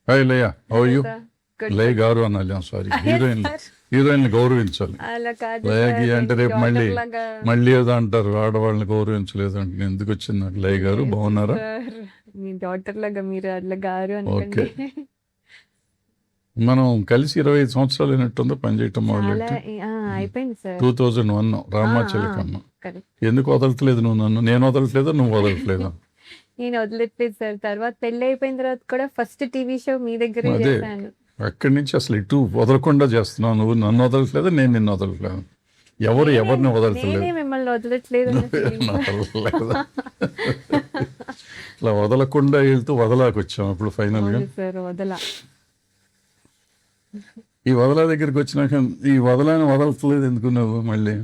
Hi Leah, how you? Good లే గారు అనాలి, సారీ, హీరోయిన్ గౌరవించాలి. అలా కాదు లయకి సార్, అంటే రేపు daughter మళ్ళీ లాగా. మళ్ళీ ఏదో అంటారు, ఆడవాళ్ళని గౌరవించలేదు అంటే. నేను ఎందుకు వచ్చింది నాకు? లయ గారు లేదు బాగున్నారా? సార్, మీ డాటర్ లాగా మీరు అట్లా గారు ఓకే. అనకండి. మనం కలిసి 25 సంవత్సరాలు అయినట్టుందో పనిచేయటం చాలా మొదలెట్టి. అయిపోయింది సార్. 2001 రామాచిలకమ్మ. కరెక్ట్. ఎందుకు వదలట్లేదు నువ్వు నన్ను? నేను వదలట్లేదా, నువ్వు వదలట్లేదా? నేను వదిలేట్లేదు సార్. తర్వాత పెళ్లి అయిపోయిన తర్వాత కూడా ఫస్ట్ టీవీ షో మీ దగ్గరే అదే, చేశాను. అక్కడి నుంచి అసలు ఇటు వదలకుండా చేస్తున్నావు. నువ్వు నన్ను వదలట్లేదు, నేను నిన్ను వదలట్లేదు. ఎవరిని వదలట్లేదు. నేనే మిమ్మల్ని వదలట్లేదు అన్న feeling. వదలట్లేదు. ఇట్లా వదలకుండా వెళ్తూ వదలాకొచ్చాం ఇప్పుడు ఫైనల్ గా. అవును సార్, వదల. ఈ వదలా దగ్గరికి వచ్చినాక ఈ వదలని వదలట్లేదు ఎందుకు నువ్వు మళ్ళీ?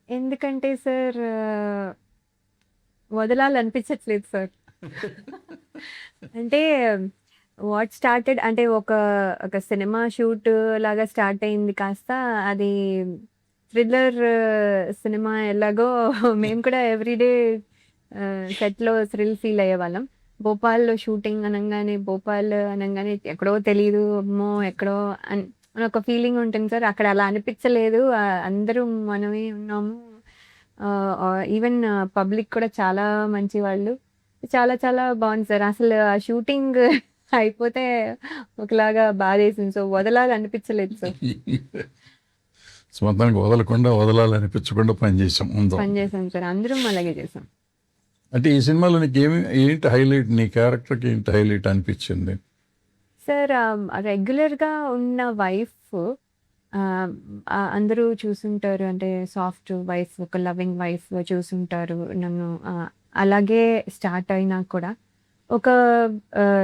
ఎందుకంటే సార్, వదలాలనిపించట్లేదు సార్. అంటే వాట్ స్టార్టెడ్ అంటే ఒక ఒక సినిమా షూట్ లాగా స్టార్ట్ అయింది, కాస్త అది థ్రిల్లర్ సినిమా ఎలాగో మేము కూడా ఎవ్రీడే సెట్లో థ్రిల్ ఫీల్ అయ్యేవాళ్ళం. భోపాల్లో షూటింగ్ అనగానే ఎక్కడో తెలియదు, అమ్మో ఎక్కడో అని అని ఒక ఫీలింగ్ ఉంటుంది సార్. అక్కడ అలా అనిపించలేదు. అందరూ మనమే ఉన్నాము. ఈవెన్ పబ్లిక్ కూడా చాలా మంచి వాళ్ళు. చాలా చాలా బాగుంది సార్. అసలు ఆ షూటింగ్ అయిపోతే ఒకలాగా బాధేసింది. సో వదలాలనిపించలేదు సార్. మొత్తానికి వదలకుండా వదలాలనిపించకుండా పనిచేసాం ముందు. పనిచేసాం సార్, అందరం అలాగే చేసాం. అంటే ఈ సినిమాలో నీకు ఏంటి హైలైట్? నీ క్యారెక్టర్కి ఏంటి హైలైట్ అనిపించింది? సార్, రెగ్యులర్గా ఉన్న వైఫ్ అందరూ చూసుంటారు. అంటే సాఫ్ట్ వైఫ్, ఒక లవింగ్ వైఫ్ చూసుంటారు నన్ను. అలాగే స్టార్ట్ అయినా కూడా ఒక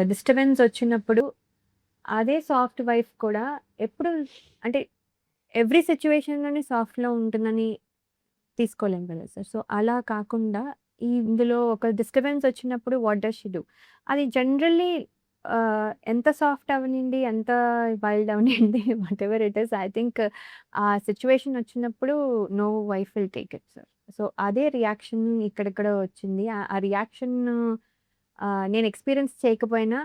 డిస్టర్బెన్స్ వచ్చినప్పుడు అదే సాఫ్ట్ వైఫ్ కూడా ఎప్పుడు అంటే ఎవ్రీ సిచ్యువేషన్లోనే సాఫ్ట్లో ఉంటుందని తీసుకోలేం కదా సార్. సో అలా కాకుండా ఇందులో ఒక డిస్టర్బెన్స్ వచ్చినప్పుడు వాట్ డస్ షీ డూ, అది జనరల్లీ ఎంత సాఫ్ట్ అవనండి, ఎంత వైల్డ్ అవనండి, whatever it is, I think ఆ సిచ్యువేషన్ వచ్చినప్పుడు no wife will take it sir. So అదే రియాక్షన్ ఇక్కడిక్కడ వచ్చింది. ఆ రియాక్షన్ నేను ఎక్స్పీరియన్స్ చేయకపోయినా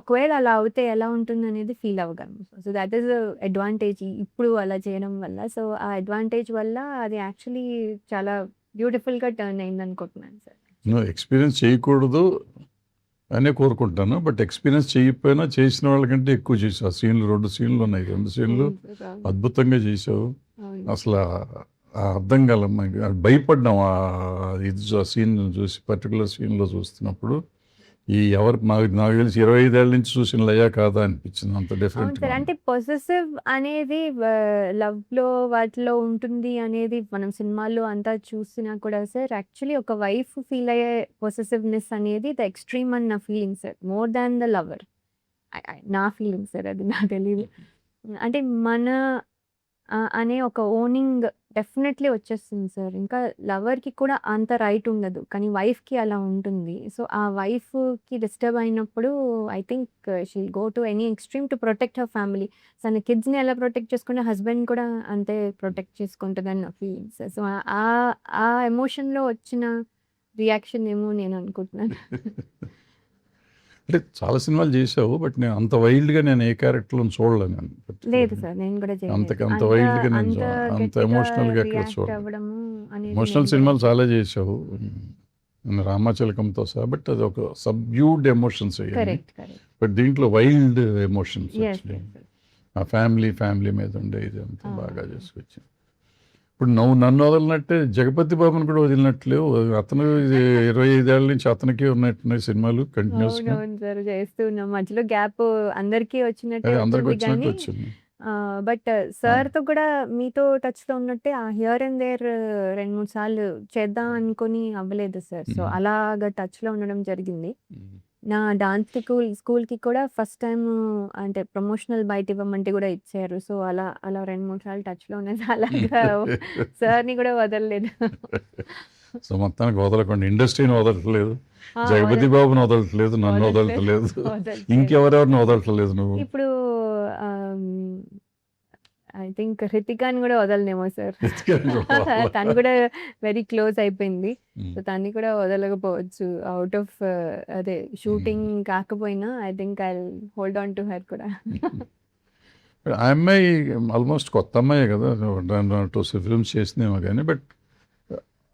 ఒకవేళ అలా అవుతే ఎలా ఉంటుంది అనేది ఫీల్ అవ్వగలను. సో దట్ ఈస్ అడ్వాంటేజ్ ఇప్పుడు అలా చేయడం వల్ల. సో ఆ అడ్వాంటేజ్ వల్ల అది యాక్చువల్లీ చాలా బ్యూటిఫుల్గా టర్న్ అయింది అనుకుంటున్నాను సార్. నువ్వు ఎక్స్పీరియన్స్ చేయకూడదు అనే కోరుకుంటాను, బట్ ఎక్స్పీరియన్స్ చేయకపోయినా చేసిన వాళ్ళకంటే ఎక్కువ చేసావు. ఆ సీన్లు 2 సీన్లు ఉన్నాయి, 2 సీన్లు అద్భుతంగా చేసావు. అసలు అర్థం కాల, భయపడ్డాం ఇది సీన్ చూసి, పర్టికులర్ సీన్లో చూస్తున్నప్పుడు. నాకు తెలిసి 25 ఏళ్ళ నుంచి చూసిన లయా కాదా అనిపించింది, అంత డిఫరెంట్. అంటే పొసెసివ్ అనేది లవ్ లో వాటిలో ఉంటుంది అనేది మనం సినిమాల్లో అంతా చూసినా కూడా సార్, యాక్చువల్లీ ఒక వైఫ్ ఫీల్ అయ్యే పొసెసివ్నెస్ అనేది ద ఎక్స్ట్రీమ్ అని నా feeling sir, more than the lover. నా ఫీలింగ్ సార్, అది నాకు తెలియదు. అంటే మన అనే ఒక ఓనింగ్ డెఫినెట్లీ వచ్చేస్తుంది సార్. ఇంకా లవర్కి కూడా అంత రైట్ ఉండదు, కానీ వైఫ్కి అలా ఉంటుంది. సో ఆ వైఫ్కి డిస్టర్బ్ అయినప్పుడు I think she go to any extreme to protect her family. తన కిడ్స్ని ఎలా ప్రొటెక్ట్ చేసుకుంటే హస్బెండ్ కూడా అంతే ప్రొటెక్ట్ చేసుకుంటుందని నా ఫీలింగ్ సార్. సో ఆ ఎమోషన్లో వచ్చిన రియాక్షన్ ఏమో నేను అనుకుంటున్నాను. అంటే చాలా సినిమాలు చేసావు, బట్ నేను అంత వైల్డ్గా నేను ఏ క్యారెక్టర్లో చూడలేను. లేదు సార్, నేను కూడా అంత వైల్డ్గా నేను అంత ఎమోషనల్గా ఎక్కడ చూడలేదు. ఎమోషనల్ సినిమాలు చాలా చేసావు రామాచిలకంతో సహా, బట్ అది ఒక సబ్డ్యూడ్ ఎమోషన్స్ అయ్యాయి. బట్ దీంట్లో వైల్డ్ ఎమోషన్స్ ఆ ఫ్యామిలీ మీద ఉండే ఇది అంతా బాగా చేసుకొచ్చింది. ఇప్పుడు నువ్వు నన్ను వదలనట్టే జగపతి బాబుని కూడా వదిలినట్లేవు. అతను 25 ఏళ్ళ నుంచి అతనికి ఉన్నట్టున్నాయి సినిమాలు కంటిన్యూస్ గా. సార్ చేస్తూ ఉన్నాం, మధ్యలో గ్యాప్ అందరికీ వచ్చినట్టే అందరికి వచ్చింది కానీ, వచ్చింది. బట్ సార్తో కూడా మీతో టచ్లో ఉన్నట్టే ఆ హియర్ అండ్ దేర్ 2-3 సార్లు చేద్దాం అనుకుని అవ్వలేదు సార్. సో అలాగా టచ్లో ఉండడం జరిగింది. నా డాన్స్ స్కూల్కి కూడా ఫస్ట్ టైం అంటే ప్రమోషనల్ బయట ఇవ్వమంటే కూడా ఇచ్చారు. సో అలా 2-3 సార్లు టచ్లో ఉన్నది. అలాగా సార్ని కూడా వదలలేదు. సో మొత్తానికి వదలకుండా ఇండస్ట్రీని వదలట్లేదు, జగపతి బాబుని వదలట్లేదు, నన్ను వదలట్లేదు, ఇంకెవరెవరిని వదలట్లేదు నువ్వు. ఇప్పుడు ఐ థింక్ హృతికాని కూడా వదలనేమో సార్. రితికాని కూడా వదలవా? తను కూడా వెరీ క్లోజ్ అయిపోయింది. ఉమ్, సో తన్ని కూడా వదలకపోవచ్చు. అవుట్ ఆఫ్ అదే షూటింగ్ కాకపోయినా I think I hold on to her కూడా. ఆ అమ్మాయి ఆల్మోస్ట్ కొత్త అమ్మాయే కదా, 2 ఫిల్మ్స్ చేసినేమో కానీ, బట్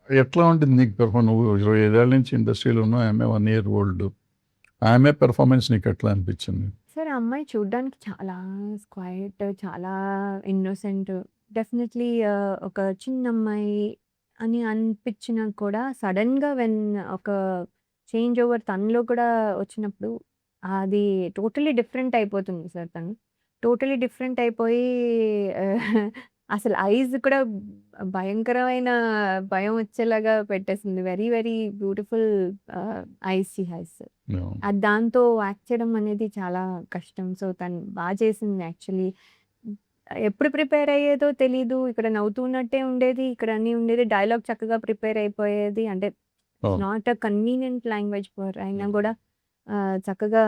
ఎట్లా ఉంటుంది నీకు పెర్ఫార్మ్? నువ్వు 25 ఏళ్ళ నుంచి ఇండస్ట్రీలో ఉన్నావు, ఆమె 1 year old. ఆమె పెర్ఫార్మెన్స్ నీకు ఎట్లా అనిపించింది? సార్ ఆ అమ్మాయి చూడ్డానికి చాలా క్వైట్, చాలా ఇన్నోసెంట్. డెఫినెట్లీ ఒక చిన్న అమ్మాయి అని అనిపించినా కూడా సడన్‌గా ఒక చేంజ్ ఓవర్ తనలో కూడా వచ్చినప్పుడు అది టోటలీ డిఫరెంట్ అయిపోతుంది సార్ తను. టోటలీ డిఫరెంట్ అయిపోయి అసలు ఐస్ కూడా భయంకరమైన భయం వచ్చేలాగా పెట్టేసింది. Very very beautiful eyes she has sir. No. అది దాంతో యాక్ట్ చేయడం అనేది చాలా కష్టం. సో, తను చేసింది యాక్చువల్లీ. ఎప్పుడు ప్రిపేర్ అయ్యేదో తెలీదు. ఇక్కడ నవ్వుతున్నట్టే ఉండేది. ఇక్కడ అన్నీ ఉండేది. డైలాగ్ చక్కగా ప్రిపేర్ అయిపోయేది. అంటే Oh. Not a convenient language for అయినా కూడా చక్కగా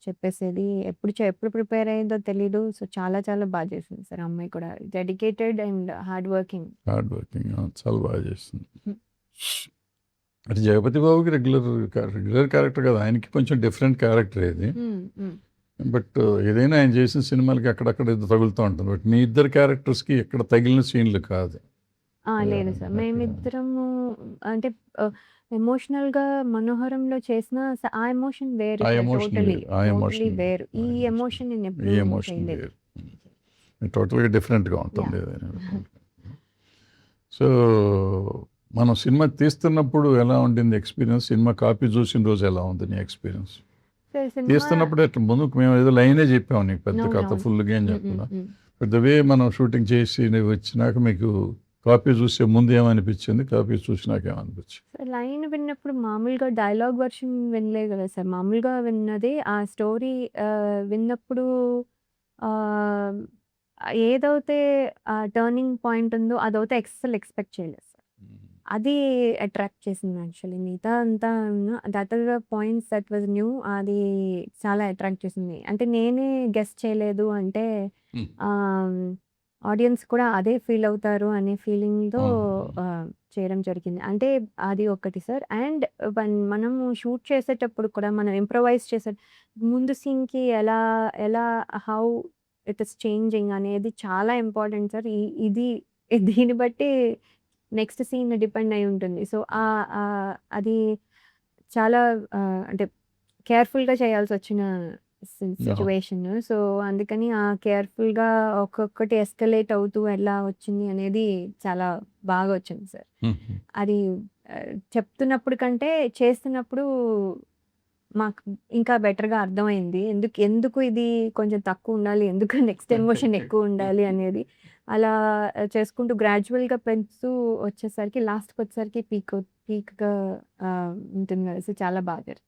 చెప్పేసేది. ఎప్పుడు ప్రిపేర్ అయ్యిందో తెలీదు. సో, చాలా చాలా బాగా చేసింది సార్ ఆ అమ్మాయి కూడా. Dedicated and hard working. చాలా బాగా చేస్తుంది. అంటే జగపతి బాబుకి రెగ్యులర్ క్యారెక్టర్ కదా, ఆయనకి కొంచెం డిఫరెంట్ క్యారెక్టర్ ఇది. బట్ ఏదైనా ఆయన చేసిన సినిమాలకి అక్కడక్కడ ఇది తగులుతూ ఉంటుంది. బట్ మీ ఇద్దరు క్యారెక్టర్స్కి ఎక్కడ తగిలిన సీన్లు కాదు. లేదు సార్. మేమిద్దరము అంటే ఎమోషనల్‌గా 'మనోహరంలో' చేసిన ఆ ఎమోషన్ వేరు ఆ సార్. ఎమోషన్ టోటలీ వేరు, ఆ ఎమోషన్ వేరు. ఈ వేరు. ఎమోషన్ నేను ఈ ఎప్పుడూ ఎమోషన్ చేయలేదు. వేరు, టోటల్గా డిఫరెంట్గా ఉంటుంది ఏదైనా. సో మనం సినిమా తీస్తున్నప్పుడు ఎలా ఉండింది ఎక్స్పీరియన్స్? సినిమా కాపీ చూసిన రోజు ఎలా ఉంది నీ ఎక్స్పీరియన్స్? సార్ సినిమా తీస్తున్నప్పుడు ఎట్లా ముందు మేము ఏదో లైనే చెప్పాము నీకు, పెద్ద కథ అవునవును. ఫుల్గా ఏం హ్మ్. చెప్పకుండా, హ్మ్. బట్ ద వే మనం షూటింగ్ చేసి నువ్వు వచ్చినాక మీకు కాపీ చూసే ముందు ఏమనిపించింది, కాపీ చూసినాక ఏమనిపించింది? సార్ లైన్ విన్నప్పుడు మామూలుగా డైలాగ్ వర్షన్ వినలేదు కదా సార్. మామూలుగా విన్నది ఆ స్టోరీ విన్నప్పుడు ఆహ్, ఏదైతే టర్నింగ్ పాయింట్ ఉందో అదైతే అస్సలు ఎక్స్‌పెక్ట్ చేయలేదు సార్. అది అట్రాక్ట్ చేసింది యాక్చువల్లీ. మిగతా అంతా that are the points that was new. అది చాలా అట్రాక్ట్ చేసింది. అంటే నేనే గెస్ చేయలేదు అంటే ఆడియన్స్ కూడా అదే ఫీల్ అవుతారు అనే ఫీలింగ్‌తో చేయడం జరిగింది. అంటే అది ఒకటి సార్. అండ్ మనము షూట్ చేసేటప్పుడు కూడా మనం ఇంప్రొవైజ్ చేసే ముందు సీన్‌కి ఎలా ఎలా హౌ ఇట్ ఈస్ చేంజింగ్ అనేది చాలా ఇంపార్టెంట్ సార్. ఇది దీన్ని బట్టి నెక్స్ట్ సీన్ డిపెండ్ అయి ఉంటుంది. సో, అది చాలా అంటే కేర్‌ఫుల్‌గా చేయాల్సొచ్చిన సిట్యుయేషన్. సో, అందుకని కేర్‌ఫుల్‌గా ఒక్కొక్కటి ఎస్కలేట్ అవుతూ ఎలా వచ్చింది అనేది చాలా బాగా వచ్చింది సార్. అది చెప్తున్నప్పుడు కంటే చేస్తున్నప్పుడు మాకు ఇంకా బెటర్‌గా అర్థమైంది. ఎందుకు ఇది కొంచెం తక్కువ ఉండాలి, ఎందుకు నెక్స్ట్ ఎమోషన్ ఎక్కువ ఉండాలి అనేది. అలా చేసుకుంటూ గ్రాడ్యువల్‌గా పెంచుతూ వచ్చేసరికి లాస్ట్‌కొచ్చేసరికి పీక్‌గా ఉంటుంది కదా! సో, చాలా బాగా జరిగింది.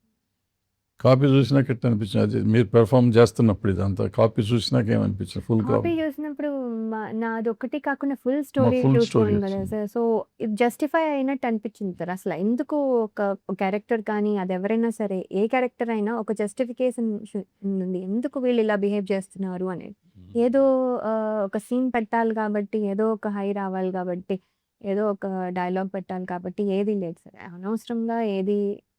కాపీ చూసినాక ఎట్లా అనిపించింది? అది మీరు పెర్ఫార్మ్ చేస్తున్నప్పుడు ఇదంతా కాపీ చూసినాక ఏమనిపించింది? ఫుల్ కాపీ చూసినప్పుడు నాదొక్కటి కాకుండా ఫుల్ స్టోరీ ఫుల్ స్టోరీ చూసుకోవాలి కదా వచ్చింది. సార్. సో, ఇది జస్టిఫై అయినట్టు అనిపించింది సార్. అసలు ఎందుకు ఒక క్యారెక్టర్ కానీ అది ఎవరైనా సరే, ఏ క్యారెక్టర్ అయినా ఒక జస్టిఫికేషన్ ఉంది. ఎందుకు వీళ్ళు ఇలా బిహేవ్ చేస్తున్నారు అనేది. ఏదో ఒక సీన్ పెట్టాలి కాబట్టి, ఏదో ఒక హై రావాలి కాబట్టి, ఏదో ఒక డైలాగ్ పెట్టాలి కాబట్టి ఏది లేదు సార్. అనవసరంగా ఏది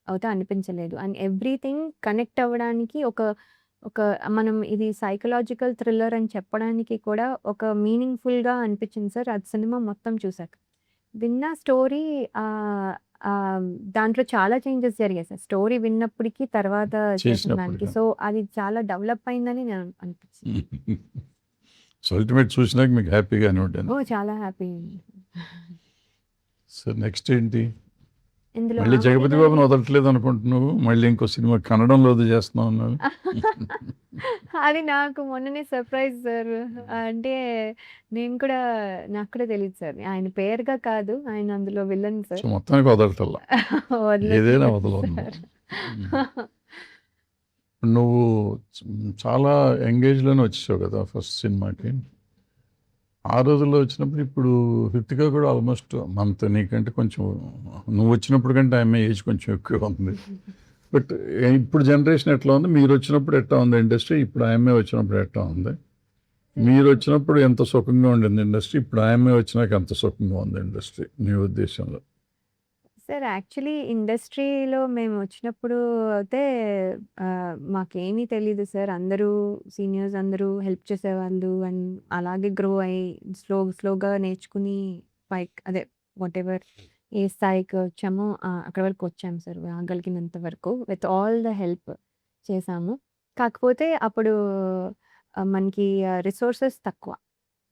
అయితే అనిపించలేదు. అండ్ ఎవ్రీథింగ్ కనెక్ట్ అవ్వడానికి ఒక మనం ఇది సైకలాజికల్ థ్రిల్లర్ అని చెప్పడానికి కూడా ఒక మీనింగ్‌ఫుల్‌గా అనిపించింది సార్. అది సినిమా మొత్తం చూసాక. విన్న స్టోరీ దాంట్లో చాలా చేంజెస్ జరిగాయి సార్. స్టోరీ విన్నప్పటికి తర్వాత చేసిన దానికి. చేసినప్పుడు సో, అది చాలా డెవలప్ అయిందని నేను అనిపించింది. సో అల్టిమేట్ చూసినాక మీకు హ్యాపీగానే ఉంటుంది. ఓహ్! చాలా హ్యాపీ. సో నెక్స్ట్ ఏంటి? ఇందులో మళ్ళీ ఆమని జగపతి గారి బాబుని వదలట్లేదు అనుకుంటున్నావు, మళ్ళీ ఇంకో సినిమా కన్నడంలో చేస్తున్నావు అన్నావు. అది నాకు మొన్ననే సర్ప్రైజ్ సార్. అంటే నాకు కూడా తెలీదు సార్. ఆయన పేరుగా కాదు. ఆయన అందులో విలన్ సో సార్. మొత్తానికి వదలటల్లా, ఏదైనా వదలట్లేదు వదలవు నువ్వు. సార్. నువ్వు చాలా ఎంగేజ్లోనే వచ్చేసావు కదా ఫస్ట్ సినిమాకి. ఆ రోజుల్లో వచ్చినప్పుడు ఇప్పుడు హృతిక కూడా ఆల్మోస్ట్ మనతో నీకంటే కొంచెం, నువ్వు వచ్చినప్పుడు కంటే ఆమె ఏజ్ కొంచెం ఎక్కువ ఉంది. బట్ ఇప్పుడు జనరేషన్ ఎట్లా ఉంది, మీరు వచ్చినప్పుడు ఎట్లా ఉంది ఇండస్ట్రీ, ఇప్పుడు ఆమె వచ్చినప్పుడు ఎట్లా ఉంది? మీరు వచ్చినప్పుడు ఎంత సుఖంగా ఉండింది ఇండస్ట్రీ, ఇప్పుడు ఆయమ్మ వచ్చినాక ఎంత సుఖంగా ఉంది ఇండస్ట్రీ మీ ఉద్దేశంలో? సార్ యాక్చువల్లీ ఇండస్ట్రీలో మేము వచ్చినప్పుడు అయితే మాకేమీ తెలీదు సార్. అందరూ సీనియర్స్ అందరూ హెల్ప్ చేసేవాళ్ళు. అండ్ అలాగే గ్రో అయ్యి స్లోగా నేర్చుకుని పైకి అదే వాటెవర్ ఏ స్థాయికి వచ్చామో అక్కడి వరకు వచ్చాము సార్. రాగలిగినంత వరకు విత్ ఆల్ ద హెల్ప్ చేశాము. కాకపోతే అప్పుడు మనకి రిసోర్సెస్ తక్కువ.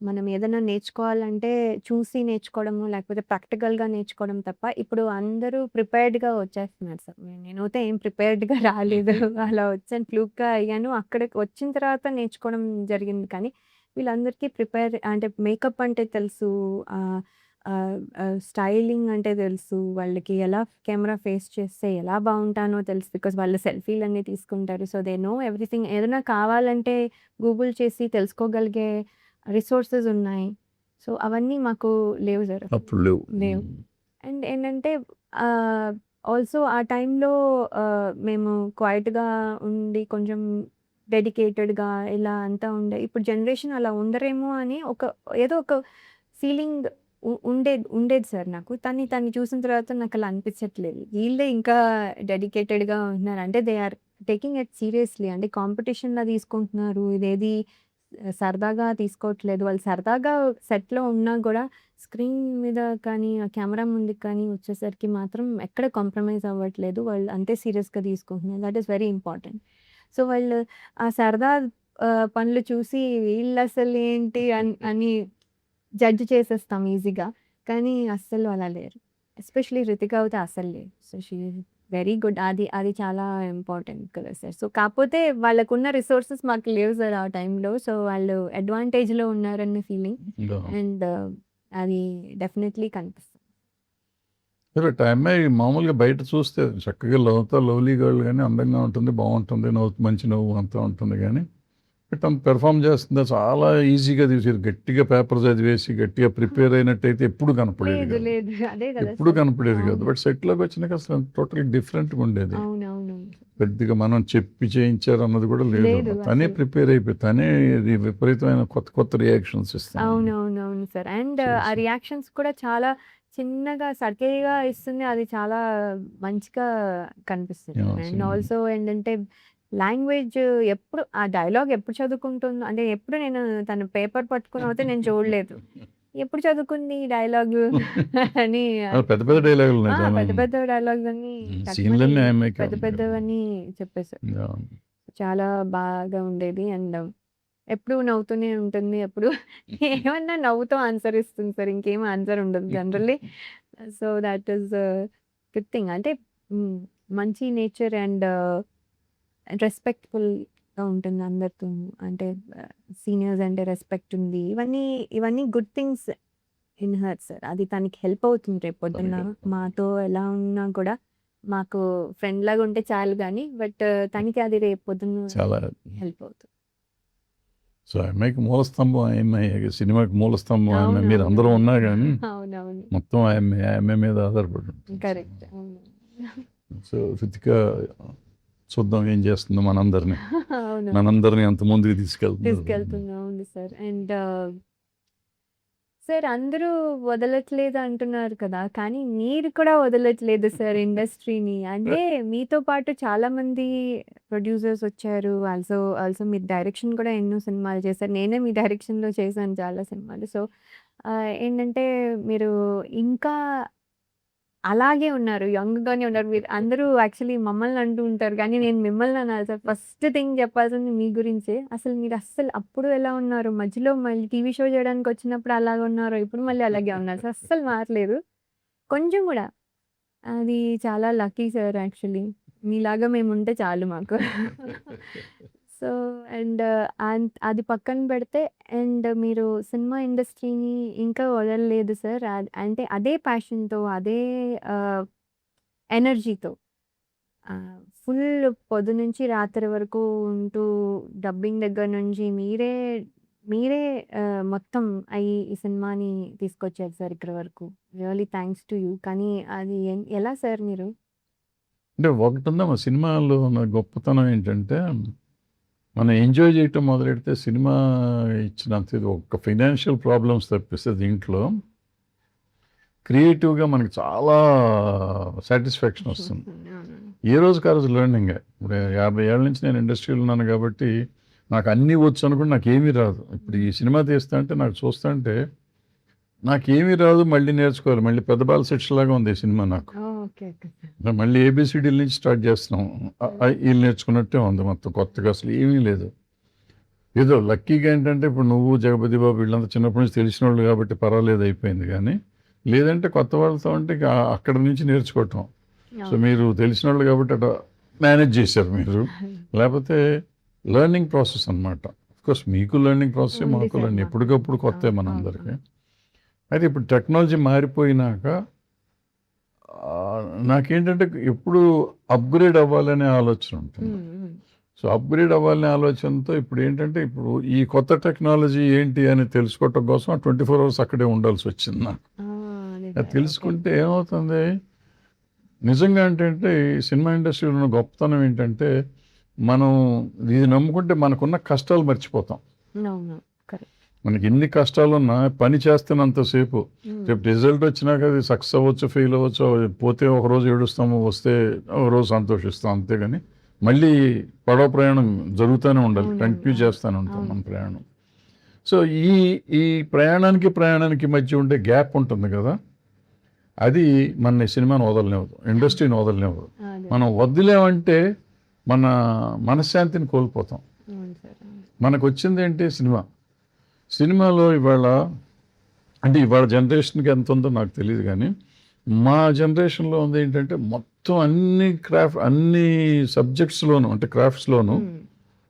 మనం ఏదైనా నేర్చుకోవాలంటే చూసి నేర్చుకోవడము, లేకపోతే ప్రాక్టికల్‌గా నేర్చుకోవడం తప్ప, ఇప్పుడు అందరూ ప్రిపేర్డ్‌గా వచ్చేస్తున్నారు సార్. నేనైతే ఏం ప్రిపేర్డ్‌గా రాలేదు. అలా వచ్చాను, ఫ్లూక్‌గా అయ్యాను. అక్కడికి వచ్చిన తర్వాత నేర్చుకోవడం జరిగింది. కానీ వీళ్ళందరికీ ప్రిపేర్ అంటే మేకప్ అంటే తెలుసు. ఆహ్, ఆహ్, స్టైలింగ్ అంటే తెలుసు. వాళ్ళకి ఎలా కెమెరా ఫేస్ చేస్తే ఎలా బావుంటానో తెలుసు. బికాజ్ వాళ్ళు సెల్ఫీలన్నీ తీసుకుంటారు. So, they know everything. ఏదైనా కావాలంటే గూగుల్ చేసి తెలుసుకోగలిగే రిసోర్సెస్ ఉన్నాయి. సో, అవన్నీ మాకు లేవు సార్. అప్పుడు లేవు. లేవు. అండ్ ఏంటంటే ఆల్సో ఆ టైంలో మేము క్వైట్‌గా ఉండి కొంచెం డెడికేటెడ్‌గా ఇలా అంతా ఉండే. ఇప్పుడు జనరేషన్ అలా ఉండరేమో అని ఏదో ఒక ఫీలింగ్ ఉండేది సార్ నాకు. తన్ని చూసిన తర్వాత నాకలా అనిపించట్లేదు. వీళ్ళే ఇంకా డెడికేటెడ్‌గా ఉంటున్నారు. అంటే they are taking it seriously. అంటే కాంపిటీషన్‌లా తీసుకుంటున్నారు. ఇదేది సరదాగా తీసుకోవట్లేదు. వాళ్ళు సరదాగా సెట్‌లో ఉన్నా గూడా స్క్రీన్ మీద కానీ, ఆ కెమెరా ముందుకు కానీ వచ్చేసరికి మాత్రం ఎక్కడ కాంప్రమైజ్ అవ్వట్లేదు. వాళ్ళు అంతే సీరియస్‌గా తీసుకుంటున్నారు. That is very important. So, వాళ్ళు ఆ సరదా పనులు చూసి వీళ్ళసలేంటి అని జడ్జ్ చేసేస్తాం ఈజీగా. కానీ అస్సలు అలా లేరు. ఎస్పెషల్లీ 'రితిక' అయితే అస్సలు లేదు. So, she is very good. అది చాలా ఇంపార్టెంట్ కదా సార్. సో, కాకపోతే వాళ్ళకున్న రిసోర్సెస్ మాకు లేవు సార్ ఆ టైంలో. సో, వాళ్ళు అడ్వాంటేజ్‌లో ఉన్నారన్న ఫీలింగ్. యాహ్! అండ్ అది డెఫినెట్‌లీ కనిపిస్తుంది. బట్ ఆ అమ్మాయి మామూలుగా బయట చూస్తే చక్కగా లవ్లీ గర్ల్ గాని, అందంగా ఉంటుంది, బావుంటుంది, మంచి నవ్వు అంతా ఉంటుంది గానీ, తను పెర్ఫార్మ్ చేస్తుందా చాలా ఈజీగా తీసేది. గట్టిగా పేపర్ చదివేసి, గట్టిగా ప్రిపేర్ అయినట్టయితే ఎప్పుడు కనపడేది లేదు. కాదు. లేదు. అదే కదా ఎప్పుడు సార్. కనపడేది కాదు. అవును. బట్ సెట్‌లోకి వచ్చినాక అసలు టోటల్‌గా డిఫరెంట్‌గా ఉండేది. అవునవును. కొద్దిగా మనం చెప్పి చేయించారు అన్నది కూడా లేదు. లేదు తనే అసలు. ప్రిపేర్ అయిపోయి, తనే ఇది విపరీతమైన కొత్త రియాక్షన్స్ ఇస్తాను. అవునవునవును సార్. అండ్ ఆ చేసి రియాక్షన్స్ కూడా చాలా చిన్నగా సటిల్‌గా ఇస్తుంది. అది చాలా మంచిగా కనిపిస్తుంది. యాహ్! And cinema. ఆల్సో ఏంటంటే లాంగ్వేజ్ ఎప్పుడు ఆ డైలాగ్ ఎప్పుడు చదువుకుంటుందో అంటే ఎప్పుడు నేను తను పేపర్ పట్టుకొని అయితే నేను చూడలేదు. ఎప్పుడు చదువుకుంది ఈ డైలాగు అని పెద్ద పెద్ద డైలాగులు ఉన్నాయి చాలా. పెద్ద పెద్ద డైలాగ్స్ అన్నీ టక్‌మని సీన్‌లన్నీ ఆ అమ్మాయికే పెద్ద ఉన్నాయి. పెద్దవన్నీ చెప్పేసారు. యాహ్! చాలా బాగా ఉండేది. అండ్ ఎప్పుడు నవ్వుతూనే ఉంటుంది. ఎప్పుడు ఏమన్నా నవ్వుతూ ఆన్సర్ ఇస్తుంది సార్. ఇంకేం ఆన్సర్ ఉండదు generally. So, that is good thing. అంటే హ్మ్. మంచి నేచర్ అండ్ రెస్పెక్ట్‌ఫుల్‌గా ఉంటుంది అందరితోను. అంటే సీనియర్స్ అంటే రెస్పెక్ట్ ఉంది. ఇవన్నీ good things in her sir. అది తనకి హెల్ప్ అవుతుంది రేపొద్దున్న. మాతో ఎలా ఉన్నా కూడా మాకు ఫ్రెండ్‌లాగా ఉంటే చాలు గానీ, బట్ తనకి అది రేపొద్దున్న చాలా హెల్ప్ అవుతుంది. సో, ఆ అమ్మాయికి మూలస్తంభం ఆ అమ్మాయే. సినిమాకి మూలస్తంభం ఆ అమ్మాయి. మీరందరూ అవునవునవును. ఉన్నా గానీ, అవునవును. మొత్తం ఆ అమ్మాయి మీద ఆధారపడి ఉంటుంది. కరెక్ట్. అవును. సో, రితిక చూద్దాం ఏం చేస్తుందో మనందరిని. అవును. మనందరిని ఎంత ముందుకు తీసుకెళ్తుందో. తీసుకెళ్తున్నా ఉంది సార్. అండ్ సార్ అందరూ వదలట్లేదు అంటున్నారు కదా! కానీ మీరు కూడా వదలట్లేదు సార్ ఇండస్ట్రీని. అంటే మీతో పాటు చాలామంది ప్రొడ్యూసర్స్ వచ్చారు. ఆల్సో మీరు డైరెక్షన్ కూడా ఎన్నో సినిమాలు చేశారు. నేనే మీ డైరెక్షన్‌లో చేశాను చాలా సినిమాలు. సో, ఏంటంటే మీరు ఇంకా అలాగే ఉన్నారు. యంగ్‌గానే ఉన్నారు. మీరు అందరూ యాక్చువల్లీ మమ్మల్ని అంటూ ఉంటారు. కానీ నేను మిమ్మల్ని అనాలి సార్. ఫస్ట్ థింగ్ చెప్పాల్సింది మీ గురించే. అసలు మీరు అప్పుడు ఎలా ఉన్నారు? మధ్యలో మళ్ళీ టీవీ షో చేయడానికొచ్చినప్పుడు అలాగే ఉన్నారు. ఇప్పుడు మళ్ళీ అలాగే ఉన్నారు సార్. అస్సలు మారలేదు. కొంచెం గూడా. అది చాలా లక్కీ సార్ యాక్చువల్లీ. మీలాగా మేముంటే చాలు మాకు. సో, అండ్ అది పక్కన పెడితే అండ్ మీరు సినిమా ఇండస్ట్రీని ఇంకా వదలలేదు సార్. అంటే అదే ప్యాషన్‌తో, అదే ఆహ్, ఎనర్జీతో ఫుల్ పొద్దునుంచి రాత్రి వరకు ఉంటూ డబ్బింగ్ దగ్గర నుంచి మీరే మొత్తం ఈ సినిమాని తీసుకొచ్చారు సార్ ఇక్కడి వరకు. Really thanks to you. కానీ అది ఎలా సార్ మీరు? అంటే ఒకటుందమ్మా సినిమాలో ఉన్న గొప్పతనం ఏంటంటే, మనం ఎంజాయ్ చేయటం మొదలెడితే సినిమా ఇచ్చినంత ఇది ఒక్క ఫైనాన్షియల్ ప్రాబ్లమ్స్ తప్పిస్తే దీంట్లో క్రియేటివ్గా మనకి చాలా సాటిస్ఫాక్షన్ వస్తుంది. ఏ రోజుకి ఆ రోజు లెర్నింగ్. ఇప్పుడు 50 ఏళ్ళ నుంచి నేను ఇండస్ట్రీలో ఉన్నాను కాబట్టి నాకు అన్నీ వచ్చు అనుకుంటే నాకేమీ రాదు. ఇప్పుడు ఈ సినిమా తీస్తా అంటే నాకు చూస్తా అంటే నాకేమీ రాదు, మళ్ళీ నేర్చుకోవాలి. మళ్ళీ పెద్ద బాల శిక్ష లాగా ఉంది ఈ సినిమా నాకు. Okay okay sir. మళ్ళీ ఏబిసిడీల నుంచి స్టార్ట్ చేస్తున్నాం. వీళ్ళు నేర్చుకున్నట్టే ఉంది మొత్తం, కొత్తగా అసలు ఏమీ లేదు. ఏదో లక్కీగా ఏంటంటే ఇప్పుడు నువ్వు జగపతి బాబు వీళ్ళంతా చిన్నప్పటి నుంచి తెలిసిన వాళ్ళు కాబట్టి పర్వాలేదు అయిపోయింది. కానీ లేదంటే కొత్త వాళ్ళతో అంటే ఇక అక్కడ నుంచి నేర్చుకోవటం. సో మీరు తెలిసిన వాళ్ళు కాబట్టి అట్లా మేనేజ్ చేశారు మీరు. లేకపోతే లెర్నింగ్ ప్రాసెస్ అనమాట. కోర్స్ మీకు లెర్నింగ్ ప్రాసెస్, ఉంది మాకు సార్ లెర్నింగ్ మాకు. ఎప్పటికప్పుడు కొత్త మన అందరికీ. అయితే ఇప్పుడు టెక్నాలజీ మారిపోయినాక నాకేంటంటే ఎప్పుడు అప్గ్రేడ్ అవ్వాలనే ఆలోచన ఉంటుంది. సో అప్గ్రేడ్ అవ్వాలనే ఆలోచనతో ఇప్పుడు ఏంటంటే ఇప్పుడు ఈ కొత్త టెక్నాలజీ ఏంటి అని తెలుసుకోవటం కోసం 24 hours అక్కడే ఉండాల్సి వచ్చింది నాకు. అది తెలుసుకుంటే ఏమవుతుంది నిజంగా అంటే ఈ సినిమా ఇండస్ట్రీలో ఉన్న గొప్పతనం ఏంటంటే మనం ఇది నమ్ముకుంటే మనకున్న కష్టాలు మర్చిపోతాం. మనకి ఎన్ని కష్టాలు ఉన్నా పని చేస్తున్నంతసేపు రేపు రిజల్ట్ వచ్చినాక అది సక్సెస్ అవ్వచ్చు, ఫెయిల్ అవ్వచ్చు, పోతే ఒకరోజు ఏడుస్తాము, వస్తే ఒకరోజు సంతోషిస్తాం, అంతేగాని మళ్ళీ పడవ ప్రయాణం జరుగుతూనే ఉండాలి, కంటిన్యూ చేస్తూనే ఉంటాం మన ప్రయాణం. సో ఈ ప్రయాణానికి మధ్య ఉండే గ్యాప్ ఉంటుంది కదా, అది మన సినిమాను వదలనివ్వదు, ఇండస్ట్రీని వదలనివ్వదు. మనం వదిలేమంటే మన మనశ్శాంతిని కోల్పోతాం. మనకు వచ్చింది ఏంటి సినిమాలో ఇవాళ జనరేషన్కి ఎంత ఉందో నాకు తెలియదు, కానీ మా జనరేషన్లో ఉంది ఏంటంటే మొత్తం అన్ని సబ్జెక్ట్స్లోను అంటే క్రాఫ్ట్స్లోను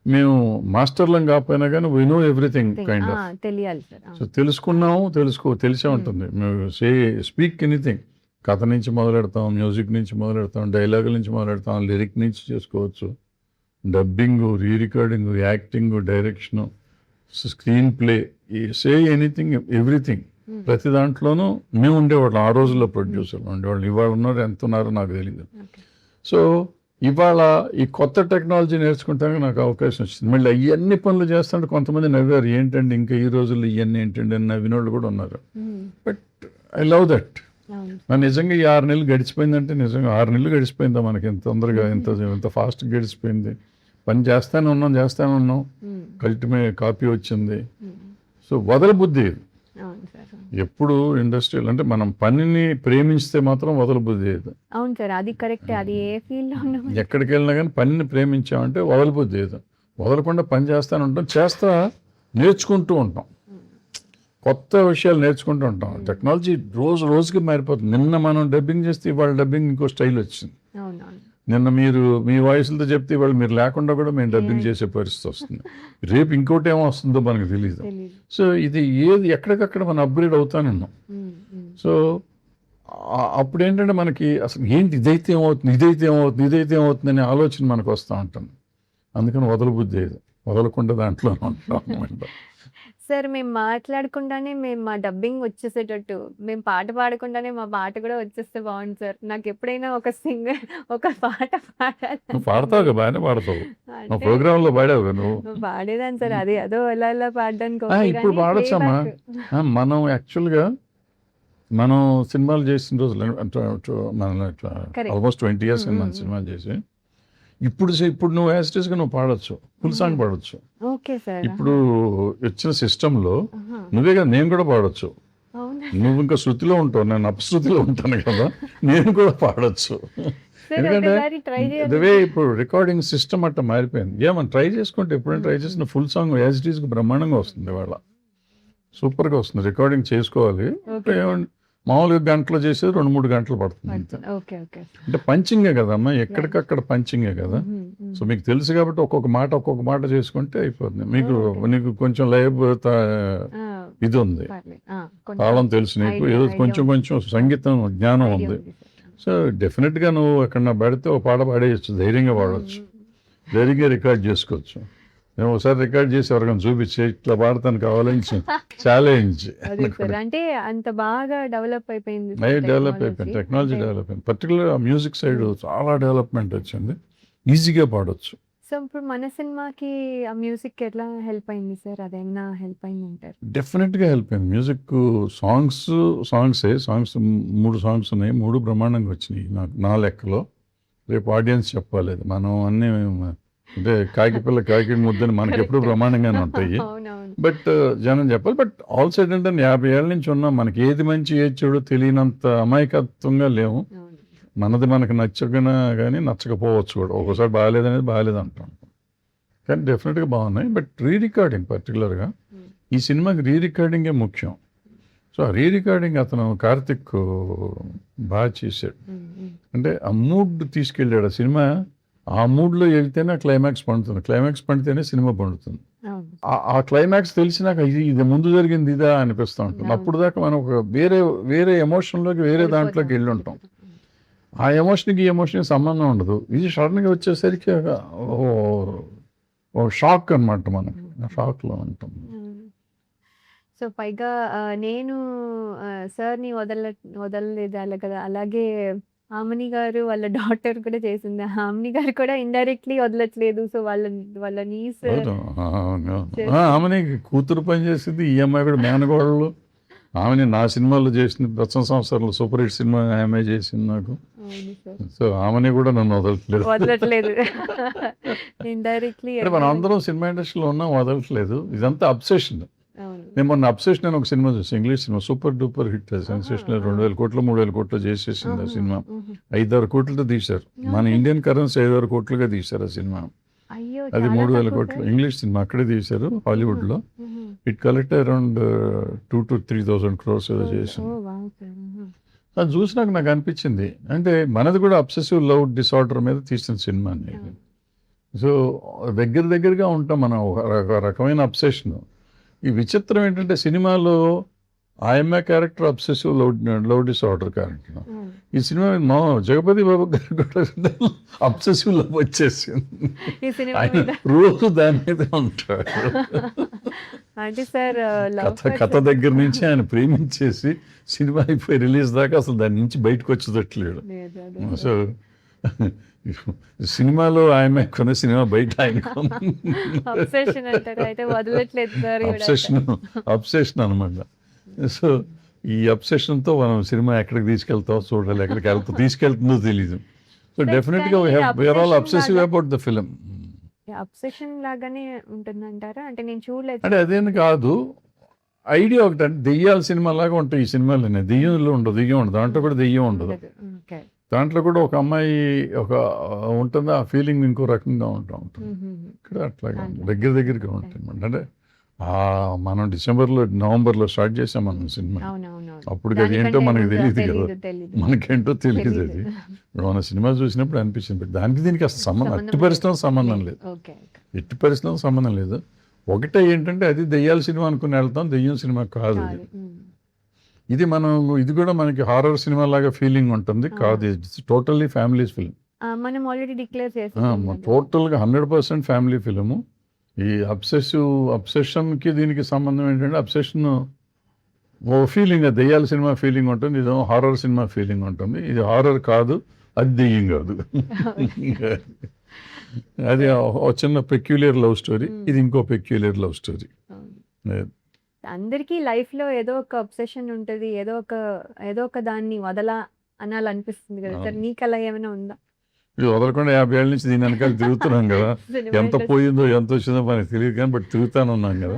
మేము మాస్టర్లం కాకపోయినా కానీ we know everything kind of. తెలియాలి సార్. సో తెలుసుకున్నాము, తెలిసే ఉంటుంది. మేము స్పీక్ ఎనీథింగ్, కథ నుంచి మొదలెడతాం, మ్యూజిక్ నుంచి మొదలెడతాం, డైలాగుల నుంచి మొదలెడతాం, లిరిక్ నుంచి చేసుకోవచ్చు, dubbing, re recording, acting, direction, screen play, anything everything. ప్రతి దాంట్లోనూ మేము ఉండేవాళ్ళం. ఆ రోజుల్లో ప్రొడ్యూసర్లు ఉండేవాళ్ళం. ఇవాళ ఉన్నారు, ఎంత ఉన్నారో నాకు తెలియదు. సో ఇవాళ ఈ కొత్త టెక్నాలజీ నేర్చుకుంటానికి నాకు అవకాశం వచ్చింది. మళ్ళీ ఇవన్నీ పనులు చేస్తుంటే కొంతమంది నవ్వారు, ఏంటండి ఇంకా ఈ రోజుల్లో ఇవన్నీ ఏంటండి అని నవ్విన వాళ్ళు కూడా ఉన్నారు. But I love that. నిజంగా ఈ 6 నెలలు గడిచిపోయిందంటే నిజంగా 6 నెలలు గడిచిపోయిందా మనకి ఎంత తొందరగా, ఎంత ఫాస్ట్గా గడిచిపోయింది. పని చేస్తానే ఉన్నాం, కాపీ వచ్చింది. సో వదలబుద్ధి ఎప్పుడు ఇండస్ట్రియల్ అంటే మనం పనిని ప్రేమిస్తే మాత్రం వదలబుద్ధి లేదు. అవును సార్, అది కరెక్ట్. అది ఏ ఫీల్డ్ లో ఎక్కడికి వెళ్ళినా కానీ పనిని ప్రేమించామంటే వదలబుద్ధి లేదు. వదలకుండా పని చేస్తానే ఉంటాం, నేర్చుకుంటూ ఉంటాం, కొత్త విషయాలు నేర్చుకుంటూ ఉంటాం. టెక్నాలజీ రోజుకి మారిపోతుంది. నిన్న మనం డబ్బింగ్ చేస్తే ఇవాళ డబ్బింగ్ ఇంకో స్టైల్ వచ్చింది. నిన్న మీరు మీ వాయిస్లతో చెప్తే ఇవాళ మీరు లేకుండా కూడా మేము డబ్బింగ్ చేసే పరిస్థితి వస్తుంది. రేపు ఇంకోటి ఏమో వస్తుందో మనకు తెలియదు. సో ఇది ఎక్కడికక్కడ మనం అప్గ్రేడ్ అవుతానే ఉన్నాం. సో అప్పుడు ఏంటంటే మనకి అసలు ఏంటి ఇదైతే ఏమవుతుంది అనే ఆలోచన మనకు వస్తూ ఉంటుంది. అందుకని వదలబుద్ధి లేదు, వదలకుండా దాంట్లో ఉంటాం. సార్, మేము మాట్లాడకుండానే మా డబ్బింగ్ వచ్చేసేటట్టు, మేము పాట పాడకుండానే మా పాట కూడా వచ్చేస్తే బాగుంది సార్. నాకు ఎప్పుడైనా ఒక పాట పాడతావు, బాగానే పాడతావు. ప్రోగ్రామ్ లో పాడావు నువ్వు. పాడేదాన్ని సార్, అది అదో ఎలా పాడడానికి. ఇప్పుడు పాడొచ్చమ్మా. మనం యాక్చువల్గా మనం సినిమాలు చేసిన రోజులు ఆల్మోస్ట్ 20 years మనం సినిమాలు చేసి ఇప్పుడు నువ్వు యాస్టేజ్గా నువ్వు పాడొచ్చు, ఫుల్ సాంగ్ పాడొచ్చు. ఇప్పుడు వచ్చిన సిస్టంలో నువ్వే కదా, నేను కూడా పాడొచ్చు. నువ్వు ఇంకా శృతిలో ఉంటావు, నేను అపశృతిలో ఉంటాను కదా, నేను కూడా పాడొచ్చు. ఎందుకంటే ఇప్పుడు రికార్డింగ్ సిస్టమ్ అట్లా మారిపోయింది. ఏమన్నా ట్రై చేసుకుంటే ఎప్పుడైనా ట్రై చేసిన ఫుల్ సాంగ్ యాజ్ ఇట్ ఈస్గా బ్రహ్మాండంగా వస్తుంది. వాళ్ళ సూపర్గా వస్తుంది. రికార్డింగ్ చేసుకోవాలి, మామూలుగా గంటలో చేసేది 2-3 గంటలు పడుతుంది అంతే. అంటే పంచింగే కదమ్మా, ఎక్కడికక్కడ పంచింగే కదా. సో మీకు తెలుసు కాబట్టి ఒక్కొక్క మాట చేసుకుంటే అయిపోతుంది. నీకు కొంచెం లైవ్ ఇది ఉంది, తాళం తెలుసు నీకు, ఏదో కొంచెం సంగీతం జ్ఞానం ఉంది. సో డెఫినెట్గా నువ్వు ఎక్కడన్నా పడితే ఒక పాట పాడేయచ్చు, ధైర్యంగా పాడవచ్చు, ధైర్యంగా రికార్డ్ చేసుకోవచ్చు. నేను ఒకసారి రికార్డ్ చేసి ఎవరికైనా చూపించే ఇట్లా పాడతాను కావాలని ఛాలెంజ్. అంటే అంత బాగా డెవలప్ అయిపోయింది టెక్నాలజీ డెవలప్ అయింది. పర్టికులర్ మ్యూజిక్ సైడ్ చాలా డెవలప్మెంట్ వచ్చింది, ఈజీగా పాడొచ్చు. సో, ఇప్పుడు మన సినిమాకి ఆ మ్యూజిక్ ఎట్లా హెల్ప్ అయింది సార్? అదేమన్నా హెల్ప్ అయిందంటారా? డెఫినెట్‌గా హెల్ప్ అయింది. మ్యూజిక్ సాంగ్సే. సాంగ్స్ 3 సాంగ్స్ ఉన్నాయి. 3 బ్రహ్మాండంగా వచ్చినాయి నాకు నా లెక్కలో. రేపు ఆడియన్స్ చెప్పాలి అది. మనం అన్నీ అంటే కాకి పిల్ల కాకి ముద్దని మనకెప్పుడు కరెక్ట్. బ్రహ్మాండంగానే ఉంటాయి. అవునవును. బట్ జనం చెప్పాలి. బట్ ఆల్ సైడ్ అంటే 50 ఏళ్ల నుంచి ఉన్నాం. మనకి ఏది మంచి ఏది చెడు తెలియనంత అమాయకత్వంగా లేము. అవును. మనది మనకు నచ్చకనా గానీ నచ్చకపోవచ్చు కూడా. ఒక్కోసారి బాగాలేదనేది బాగాలేదంటాం. కానీ డెఫినెట్‌గా బాగున్నాయి. బట్ రికార్డింగ్ పర్టిక్యులర్‌గా హ్మ్. ఈ సినిమాకి రికార్డింగే ముఖ్యం. సో, ఆ రికార్డింగ్ అతను కార్తిక్ బాగా చేశాడు. హ్మ్. హ్మ్. అంటే ఆ మూడ్ తీసుకెళ్ళాడు. ఆ సినిమా ఆ మూడ్‌లో ఎళ్తేనే క్లైమాక్స్ పండుతుంది. క్లైమాక్స్ పండితేనే సినిమా పండుతుంది. అవును. ఆ క్లైమాక్స్ తెలిసినాక ఇది ముందు జరిగింది ఇదా అనిపిస్తా ఉంటుంది. అవును. అప్పటిదాకా మనం ఒక వేరే ఎమోషన్‌లోకి వేరే వెళ్ళిపోతాం. దాంట్లోకి ఎళ్ళుంటాం. ఆ ఎమోషన్‌కి, ఈ ఎమోషన్‌కి సంబంధం ఉండదు. ఇది సడెన్‌గా వచ్చేసరికి ఓహ్! ఓ షాక్ అనమాట మనకి. ఆ షాక్‌లో ఉంటాం. హ్మ్. సో, పైగా నేను సార్‌ని వదలలేదు అలా కదా! అలాగే హామిని గారు వాళ్ళ డాటర్ కూడా చేసింది. హామిని గారు కూడా ఇండైరెక్ట్‌లీ వదలట్లేదు. సో, వాళ్ళ నీస్ అవును. అవును. చేస్తుంది. ఆమెనే కూతురు పని చేసింది. ఈ అమ్మాయి కూడా మేనకోడలు. ఆమెని నా సినిమాలో చేసింది. 'ప్రస్తుతం సంవత్సరంలో' సూపర్ హిట్ సినిమా ఆమె చేసింది నాకు. అవును సార్. సో, ఆమెని కూడా నన్ను వదలట్లేదు. వదలట్లేదు. ఇండైరెక్ట్‌లీ అంటే మనం అందరం సినిమా ఇండస్ట్రీలో ఉన్నాం వదలట్లేదు. ఇదంతా అబ్సెషన్. అవును. నేను మొన్న 'అబ్సెషన్' అని ఒక సినిమా చూసాను. English cinema. Super duper hit అది. ఆహా! సెన్సేషనల్ ఆ! 2000 కోట్లు, 3000 కోట్లు చేసేసింది ఆ ఆహా! సినిమా. హుహు. 5, 6 కోట్లతో తీశారు. మన ఓకే. ఇండియన్ కరెన్సీ 5, 6 కోట్లుగా తీశారు ఆ సినిమా. అయ్యో! అది చాలా 3000 తక్కువ కోట్లు. సార్. ఇంగ్లీష్ సినిమా అక్కడే తీశారు హుహు. హాలీవుడ్‌లో. హుహు. ఇట్ కలెక్ట్ అరౌండ్ 2,000-3,000 క్రోర్స్ ఏదో చేసింది. ఓహ్! వావ్! సార్. ఆహా! అది చూసినాక నాకు అనిపించింది. అంటే మనది కూడా అబ్సెసివ్ లవ్ డిసార్డర్ మీద తీసిన సినిమా అనేది. అవును. సో, దగ్గరగా ఉంటాం మనం. ఒక రకమైన అబ్సెషన్. ఈ విచిత్రం ఏంటంటే సినిమాలో ఆయమ్మ character obsessive love disorder character. అవును. ఈ సినిమా మా జగపతి బాబు గారు కూడా అబ్సెసివ్ లవ్ వచ్చేసింది. ఈ సినిమా ఆయన మీద రోజు దాని మీదే ఉంటాడు. అంటే సార్ లవ్ కథ దగ్గర నుంచి ఆయన ప్రేమించేసి సినిమా అయిపోయి రిలీజ్ దాకా అసలు దాని నుంచి బయటకు వచ్చేటట్లేడు. లేదు. అదే సో సార్. సినిమాలో ఆయన కొన్న సినిమా బయట ఆయన అబ్సెషన్ అంటారు. అయితే వదలట్లేదు సార్ కూడా అబ్సెషన్ అంటారు. అబ్సెషన్ అనమాట. సో ఈ అబ్సెషన్తో మనం సినిమా ఎక్కడికి తీసుకెళ్తామో చూడాలి, ఎక్కడికి తీసుకెళ్తుందో తెలీదు. సో సార్ డెఫినెట్గా కానీ వీఆర్ ఆల్ అబ్సెషన్ అబ్సెసివ్ లాగా అబౌట్ ద ఫిలిం. అబ్సెషన్ లాగానే ఉంటుందంటారా? అంటే నేను చూడలేదు అంటే సార్. అదేం కాదు, ఐడియా ఒకటి. అంటే దెయ్యాల సినిమా లాగా ఉంటాయి ఈ సినిమాలు. దెయ్యంలో ఉండదు, దెయ్యం ఉండదు, దాంట్లో కూడా దెయ్యం ఉండదు. ఉండదు. ఓకే. దాంట్లో కూడా ఒక అమ్మాయి ఒక ఉంటుంది, ఆ ఫీలింగ్ ఇంకో రకంగా ఉంటుంది. హుహుహు. ఇక్కడ అట్లాగే ఉంది, దాంట్లో దగ్గరగా ఉంటుంది అనమాట. అంటే మనం నవంబర్లో స్టార్ట్ చేసాం మనం సినిమా. అవునవునవును. అప్పుడు అది ఏంటో దానికంటే మనకు ముందు తెలియదు కదా, తెలీదు. మనకేంటో తెలియదు తెలీదు. అది. ఇప్పుడు మన సినిమా చూసినప్పుడు అనిపించింది, బట్ దానికి దీనికి అసలు సంబంధం ఎట్టి పరిస్థితుల్లో సంబంధం లేదు. లేదు. ఓకే. ఓకే. ఎట్టి పరిస్థితుల్లో సంబంధం లేదు. ఒకటే ఏంటంటే అది దెయ్యాల సినిమా అనుకుని వెళ్తాం, దెయ్యం సినిమా కాదు అది. కాదు. హ్మ్. ఇది కూడా మనకి హారర్ సినిమా లాగా ఫీలింగ్ ఉంటుంది ఆ! కాదు. It's totally families film. మనం ఆల్రెడీ డిక్లేర్ చేసేసాం కదా! టోటల్గా 100% ఫ్యామిలీ ఫిలిము. ఈ అబ్సెషన్కి దీనికి సంబంధం ఏంటంటే అబ్సెషన్ ఓ ఫీలింగ్, దెయ్యాల సినిమా ఫీలింగ్ ఉంటుంది, ఇదేమో హారర్ సినిమా ఫీలింగ్ ఉంటుంది. ఇది హారర్ కాదు, అది దెయ్యం కాదు. అది ఓ చిన్న పెక్యులియర్ లవ్ స్టోరీ, ఇది ఇంకో పెక్యులియర్ లవ్ స్టోరీ. అవును. అందరికీ లైఫ్‌లో ఏదో ఒక అబ్సెషన్ ఉంటది. ఏదో ఒక దాన్ని అనాలనిపిస్తుంది కదా సార్. నీకలా ఏమైనా ఉందా? ఇది వదలకుండా 50 ఏళ్ళ నుంచి దీని వెనకాల తిరుగుతున్నాం కదా. సినిమా ఎంత ఇండస్ట్రీ పోయిందో ఎంత వచ్చిందో మనకి తెలియదు కానీ బట్ తిరుగుతానే ఉన్నాం కదా.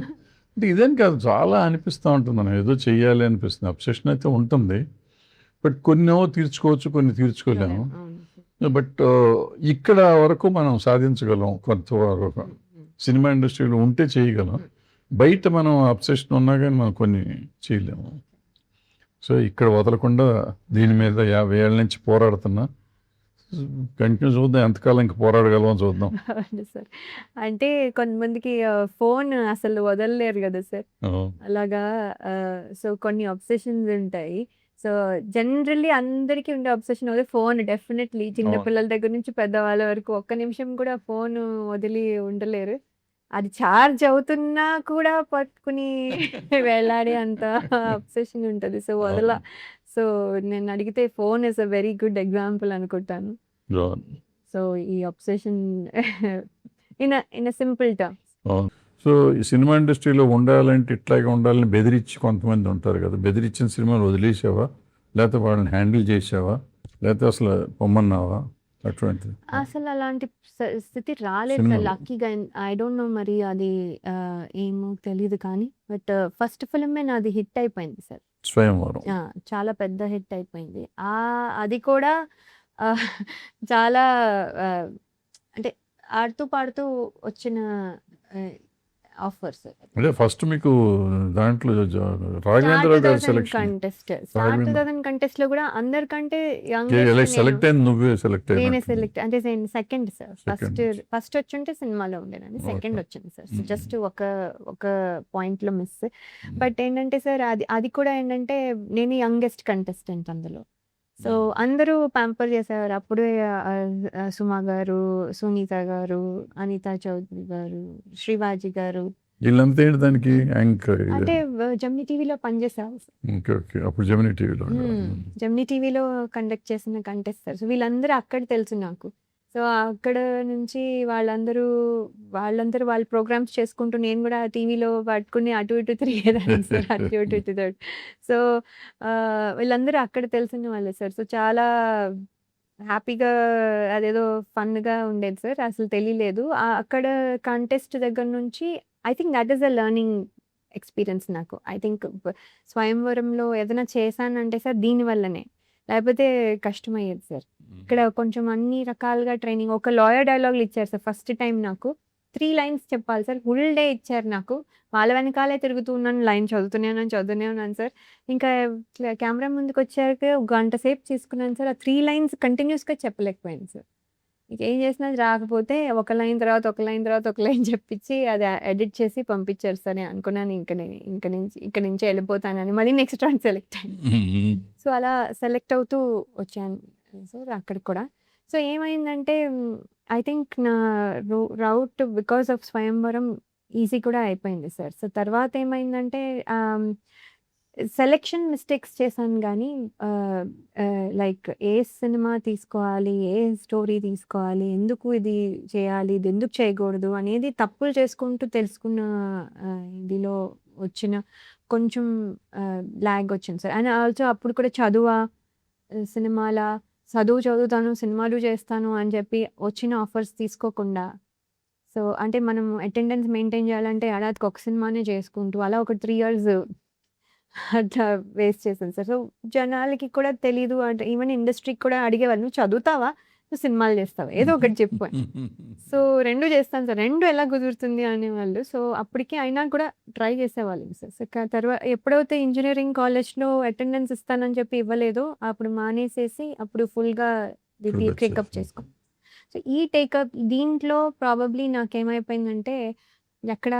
అంటే ఇదేం కాదు, చాలా అనిపిస్తూ ఉంటుంది, మనం ఏదో చెయ్యాలి అనిపిస్తుంది. అబ్సెషన్ అయితే ఉంటుంది, బట్ కొన్నేమో తీర్చుకోవచ్చు, కొన్ని తీర్చుకోలేము. అవును సార్. బట్ ఇక్కడ వరకు మనం సాధించగలం కొంతవరకు. హ్మ్. హ్మ్. సినిమా ఇండస్ట్రీలో ఉంటే చేయగలం, బయట మనం అబ్సెషన్ ఉన్నా కానీ మనం కొన్ని చేయలేము. సో ఇక్కడ వదలకుండా దీని మీద 50 ఏళ్ళ నుంచి పోరాడుతున్నా. కంటిన్యూ చూద్దాం, ఎంతకాలం ఇంక పోరాడగలమో చూద్దాం. అవును సార్. అంటే కొంతమందికి ఫోన్ అసలు వదలలేరు కదా సార్. అలాగా సో కొన్ని అబ్సెషన్స్ ఉంటాయి. సో జనరల్లీ అందరికీ ఉండే అబ్సెషన్ అదే ఫోన్ డెఫినెట్‌లీ. చిన్న అవును. పిల్లల దగ్గర నుంచి పెద్దవాళ్ళ వరకు ఒక్క నిమిషం కూడా ఫోను వదిలి ఉండలేరు. అది చార్జ్ అవుతున్నా కూడా పట్టుకుని వేలాడే అంత అబ్సెషన్ ఉంటది. సో అవును. సో నన్నడిగితే phone is a very good example అనుకుంటాను. అవును. సో ఈ అబ్సెషన్ ఇన్ సింపుల్ టర్మ్స్. అవును. సో ఈ సినిమా ఇండస్ట్రీలో ఉండాలంటే ఇట్లాగే ఉండాలని బెదిరించి కొంతమంది ఉంటారు కదా, బెదిరించిన సినిమాలు వదిలేసావా, లేకపోతే వాళ్ళని హ్యాండిల్ చేసావా, లేకపోతే అసలు పొమ్మన్నావా అటువంటిది అసలు అలాంటి స్థితి రాలేదు సార్ సినిమాలో? లక్కీగా. ఐ డోంట్ నో మరి అది ఏమో తెలీదు కానీ బట్ ఫస్ట్ ఫిల్మే నాది హిట్ అయిపోయింది సార్. స్వయంవరం. చాలా పెద్ద హిట్ అయిపోయింది. అది కూడా ఆహ్, చాలా ఆహ్, అంటే ఆడుతూ పాడుతూ వచ్చిన ఆఫర్స్. అంటే ఫస్ట్ మీకు దాంట్లో రాఘవేంద్రరావు గారి selection. Contest star Raghavendra 2000 contest లో కూడా అందరికంటే సెలెక్ట్ అయింది నువ్వే సెలెక్ట్ నేనే అయినా సెలెక్ట్ అంటే సెకండ్ సార్. Second. ఫస్ట్ వచ్చుంటే సినిమాలో ఉండేనండి. Second Okay. వచ్చింది సార్. Mhm. జస్ట్ ఒక పాయింట్ లో మిస్. బట్ ఏంటంటే సార్ అది కూడా ఏంటంటే నేను యంగెస్ట్ కంటెస్టెంట్ అందులో. సో అందరూ ప్యాంపర్ చేసేవారు. అప్పుడే సుమా గారు, సునీత గారు, అనితా చౌదరి గారు, శ్రీవాజీ గారు వీళ్ళంతా ఏంటి దానికి యాంకర్. అంటే జెమినీ టీవీలో పనిచేసేవారు సార్. ఓకే ఓకే, అప్పుడు జెమినీ టీవీలో జెమినీ టీవీలో కండక్ట్ చేసిన కంటెస్టర్. సో వీళ్ళందరూ అక్కడ తెలుసు నాకు. సో అక్కడ నుంచి వాళ్ళందరూ వాళ్ళ ప్రోగ్రామ్స్ చేసుకుంటూ నేను కూడా టీవీలో పట్టుకుని అటు ఇటు తిరిగేదాన్ని సార్. అటు ఇటు ఇటు ఇటు. సో వీళ్ళందరూ అక్కడ తెలిసిన వాళ్ళే సార్. సో చాలా హ్యాపీగా అదేదో ఫన్‌గా ఉండేది సార్. అసలు తెలియలేదు. అక్కడ కంటెస్ట్ దగ్గర నుంచి I think that is a learning experience నాకు. ఐ థింక్ స్వయంవరంలో ఏదైనా చేశానంటే సార్ దీనివల్లనే. లేకపోతే కష్టమయ్యేది సార్. ఇక్కడ కొంచెం అన్ని రకాలుగా ట్రైనింగ్. ఒక లాయర్ డైలాగులు ఇచ్చారు సార్ ఫస్ట్ టైం నాకు. 3 లైన్స్ చెప్పాలి సార్. ఫుల్ డే ఇచ్చారు నాకు. వాళ్ళ వెనకాలే తిరుగుతూ ఉన్నాను. లైన్ చదువుతూనే ఉన్నాను సార్. ఇంకా కెమెరా ముందుకొచ్చాక గంట సేపు తీసుకున్నాను సార్. ఆ 3 లైన్స్ కంటిన్యూస్‌గా చెప్పలేకపోయాను సార్. ఇంకేం చేసినా అది రాకపోతే ఒక లైన్ తర్వాత ఒక లైన్ తర్వాత ఒక లైన్ చెప్పించి అది ఎడిట్ చేసి పంపించారు సార్. నేను అనుకున్నాను ఇక్కడి నుంచి వెళ్ళిపోతానని. మళ్ళీ నెక్స్ట్ రౌండ్ సెలెక్ట్ అయ్యాను. సో అలా సెలెక్ట్ అవుతూ వచ్చాను సార్ అక్కడికి కూడా. సో ఏమైందంటే ఐ థింక్ నా రౌట్ బికాస్ ఆఫ్ స్వయంవరం ఈజీ కూడా అయిపోయింది సార్. సో తర్వాత ఏమైందంటే సెలెక్షన్ మిస్టేక్స్ చేశాను కానీ లైక్ ఏ సినిమా తీసుకోవాలి, ఏ స్టోరీ తీసుకోవాలి, ఎందుకు ఇది చేయాలి, ఇది ఎందుకు చేయకూడదు అనేది తప్పులు చేసుకుంటూ తెలుసుకున్న ఇదిలో వచ్చిన కొంచెం ల్యాగ్ వచ్చింది సార్. అండ్ ఆల్సో అప్పుడు కూడా సినిమాలా చదువుతాను, సినిమాలు చేస్తాను అని చెప్పి వచ్చిన ఆఫర్స్ తీసుకోకుండా. సో అంటే మనం అటెండెన్స్ మెయింటైన్ చేయాలంటే ఏడాదికి ఒక సినిమానే చేసుకుంటూ అలా ఒక 3 ఇయర్స్ అట్లా వేస్ట్ చేశాను సార్. సో జనాలకి కూడా తెలీదు. అంటే ఈవెన్ ఇండస్ట్రీకి కూడా అడిగేవాళ్ళు, "నువ్వు చదువుతావా? నువ్వు సినిమాలు చేస్తావా? ఏదో ఒకటి చెప్పు" అని. సో 2 చేస్తాను సార్. 2 ఎలా కుదురుతుంది అనేవాళ్ళు. సో అప్పటికి అయినా కూడా ట్రై చేసేవాళ్ళం సార్. సో తర్వాత ఎప్పుడైతే ఇంజినీరింగ్ కాలేజ్‌లో అటెండెన్స్ ఇస్తానని చెప్పి ఇవ్వలేదో అప్పుడు మానేసేసి అప్పుడు ఫుల్‌గా టేకప్ చేసుకున్నాను. సో ఈ టేకప్ దీంట్లో ప్రాబబ్లీ నాకేమైపోయిందంటే ఎక్కడ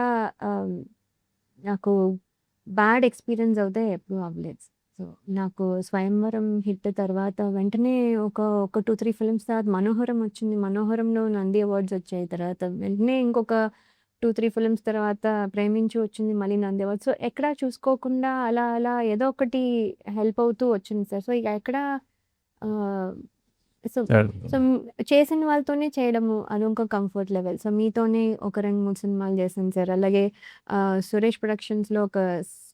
నాకు బ్యాడ్ ఎక్స్‌పీరియన్స్ అయితే ఎప్పుడూ అవ్వలేదు. సో నాకు స్వయంవరం హిట్ తర్వాత వెంటనే ఒక 2, 3 ఫిల్మ్స్ తర్వాత మనోహరం వచ్చింది. మనోహరంలో నంది అవార్డ్స్ వచ్చాయి. తర్వాత వెంటనే ఇంకొక 2, 3 ఫిల్మ్స్ తర్వాత ప్రేమించు వచ్చింది. మళ్ళీ నంది అవార్డ్స్. సో ఎక్కడా చూసుకోకుండా అలా ఏదో ఒకటి హెల్ప్ అవుతూ వచ్చింది సార్. సో ఇక ఎక్కడ సో సో చేసిన వాళ్ళతోనే చేయడము అది ఇంకో కంఫర్ట్ లెవెల్. సో మీతోనే ఒక 2, 3 సినిమాలు చేశాను సార్. అలాగే సురేష్ ప్రొడక్షన్స్‌లో ఒక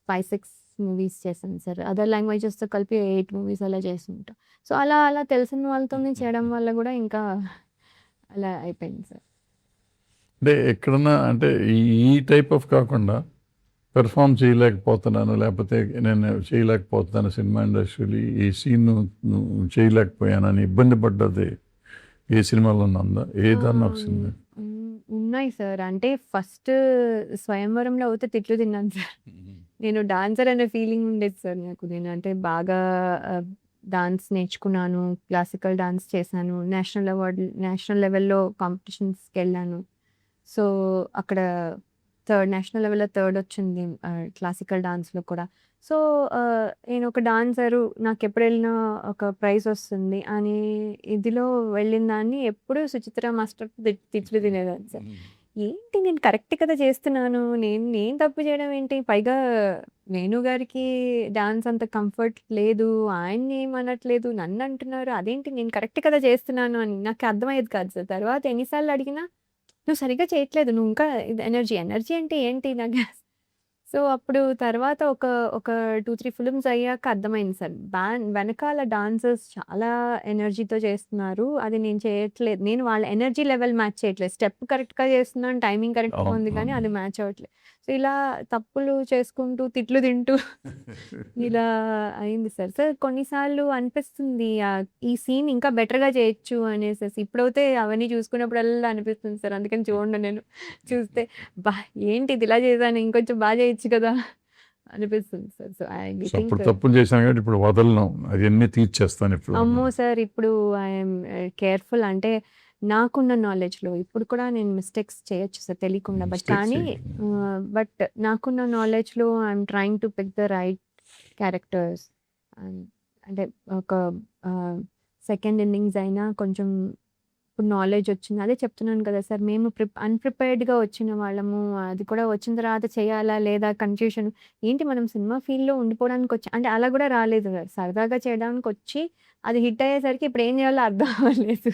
5, 6 మూవీస్ చేశాను సార్. అదర్ లాంగ్వేజెస్‌తో కలిపి 8 మూవీస్ అలా చేస్తుంటా. సో అలా తెలిసిన వాళ్ళతోనే చేయడం వల్ల కూడా ఇంకా అలా అయిపోయింది సార్. అంటే ఎక్కడన్నా అంటే ఈ టైప్ ఆఫ్ కాకుండా పెర్ఫామ్ చేయలేకపోతున్నాను, లేకపోతే నేను చేయలేకపోతున్నాను సినిమా ఇండస్ట్రీలో, ఈ సీన్ చేయలేకపోయానని ఇబ్బంది పడ్డది ఏ సినిమాలో ఉందా? ఏదన్నా ఒక సినిమా? ఉన్నాయి సార్. అంటే ఫస్ట్ స్వయంవరంలో అయితే తిట్లు తిన్నాను సార్. నేను డాన్సర్ అనే ఫీలింగ్ ఉండేది సార్ నాకు. నేను అంటే బాగా డాన్స్ నేర్చుకున్నాను. క్లాసికల్ డాన్స్ చేశాను. నేషనల్ లెవెల్‌లో కాంపిటీషన్స్‌కి వెళ్ళాను. సో అక్కడ నేషనల్ లెవెల్‌లో థర్డ్ వచ్చింది క్లాసికల్ డాన్స్‌లో కూడా. సో నేను ఒక డాన్సరు, నాకెప్పుడు వెళ్ళినా ఒక ప్రైజ్ వస్తుంది అని ఇదిలో వెళ్ళిన దాన్ని ఎప్పుడూ సుచిత్ర మాస్టర్ తిట్లు తినేదాన్ని సార్. ఏంటి నేను కరెక్ట్ కదా చేస్తున్నాను. నేను తప్పు చేయడం ఏంటి? పైగా వేణు గారికి డాన్స్ అంత కంఫర్ట్ లేదు. ఆయన్ని ఏమనట్లేదు. నన్ను అంటున్నారు. అదేంటి నేను కరెక్ట్ కదా చేస్తున్నాను అని నాకు అర్థమయ్యేది కాదు సార్. తర్వాత ఎన్ని సార్లు అడిగినా నువ్వు సరిగ్గా చేయట్లేదు. నువ్వు ఇంకా ఇది ఎనర్జీ అంటే ఏంటి నాకు సో, అప్పుడు తర్వాత ఒక 2, 3 ఫిల్మ్స్ అయ్యాక అర్థమైంది సార్. వెనకాల డాన్సర్స్ చాలా ఎనర్జీతో చేస్తున్నారు. అది నేను చేయట్లేదు. నేను వాళ్ళ ఎనర్జీ లెవెల్ మ్యాచ్ చేయట్లేదు. స్టెప్ కరెక్ట్‌గా చేస్తున్నాను. టైమింగ్ కరెక్ట్‌గా అవును. ఉంది కానీ అవును. అది మ్యాచ్ అవ్వట్లేదు. సో, ఇలా తప్పులు చేసుకుంటూ, తిట్లు తింటూ ఇలా అయింది సార్. సార్ కొన్నిసార్లు అనిపిస్తుంది ఈ సీన్ ఇంకా బెటర్‌గా చేయొచ్చు అనేసేసి. ఇప్పుడైతే అవన్నీ చూసుకున్నప్పుడల్లా అనిపిస్తుంది సార్. అందుకని చూడను నేను. చూస్తే అబ్బా! ఏంటిది ఇలా చేశాను ఇంకొంచెం బాగా చేయొచ్చు కదా! అనిపిస్తుంది sir. So, I so, think అప్పుడు తప్పులు చేశాను కాబట్టి ఇప్పుడు వదలను. అవన్నీ తీర్చేస్తాను ఇప్పుడు. అమ్మో! సార్ ఇప్పుడు ఐయామ్ కేర్‌ఫుల్ అంటే నాకున్న నాలెడ్జ్‌లో ఇప్పుడు కూడా నేను మిస్టేక్స్ చేయొచ్చు సార్ తెలియకుండా. మిస్టేక్స్ కానీ బట్ నాకున్న నాలెడ్జ్‌లో I'm trying to pick the right characters. And అంటే ఒక సెకండ్ ఇన్నింగ్స్ అయినా కొంచెం ఇప్పుడు నాలెడ్జ్ వచ్చింది. అదే చెప్తున్నాను కదా సార్! మేము అన్‌ప్రిపేర్డ్‌గా వచ్చిన వాళ్ళము. అది కూడా వచ్చిన తర్వాత చేయాలా లేదా కన్‌ఫ్యూషన్. ఏంటి మనం సినిమా ఫీల్డ్‌లో ఉండిపోవడానికొచ్చి అంటే అలా కూడా రాలేదు సార్. సరదాగా చేయడానికొచ్చి అది హిట్ అయ్యేసరికి ఇప్పుడు ఏం చేయాలో అర్థం అవ్వలేదు.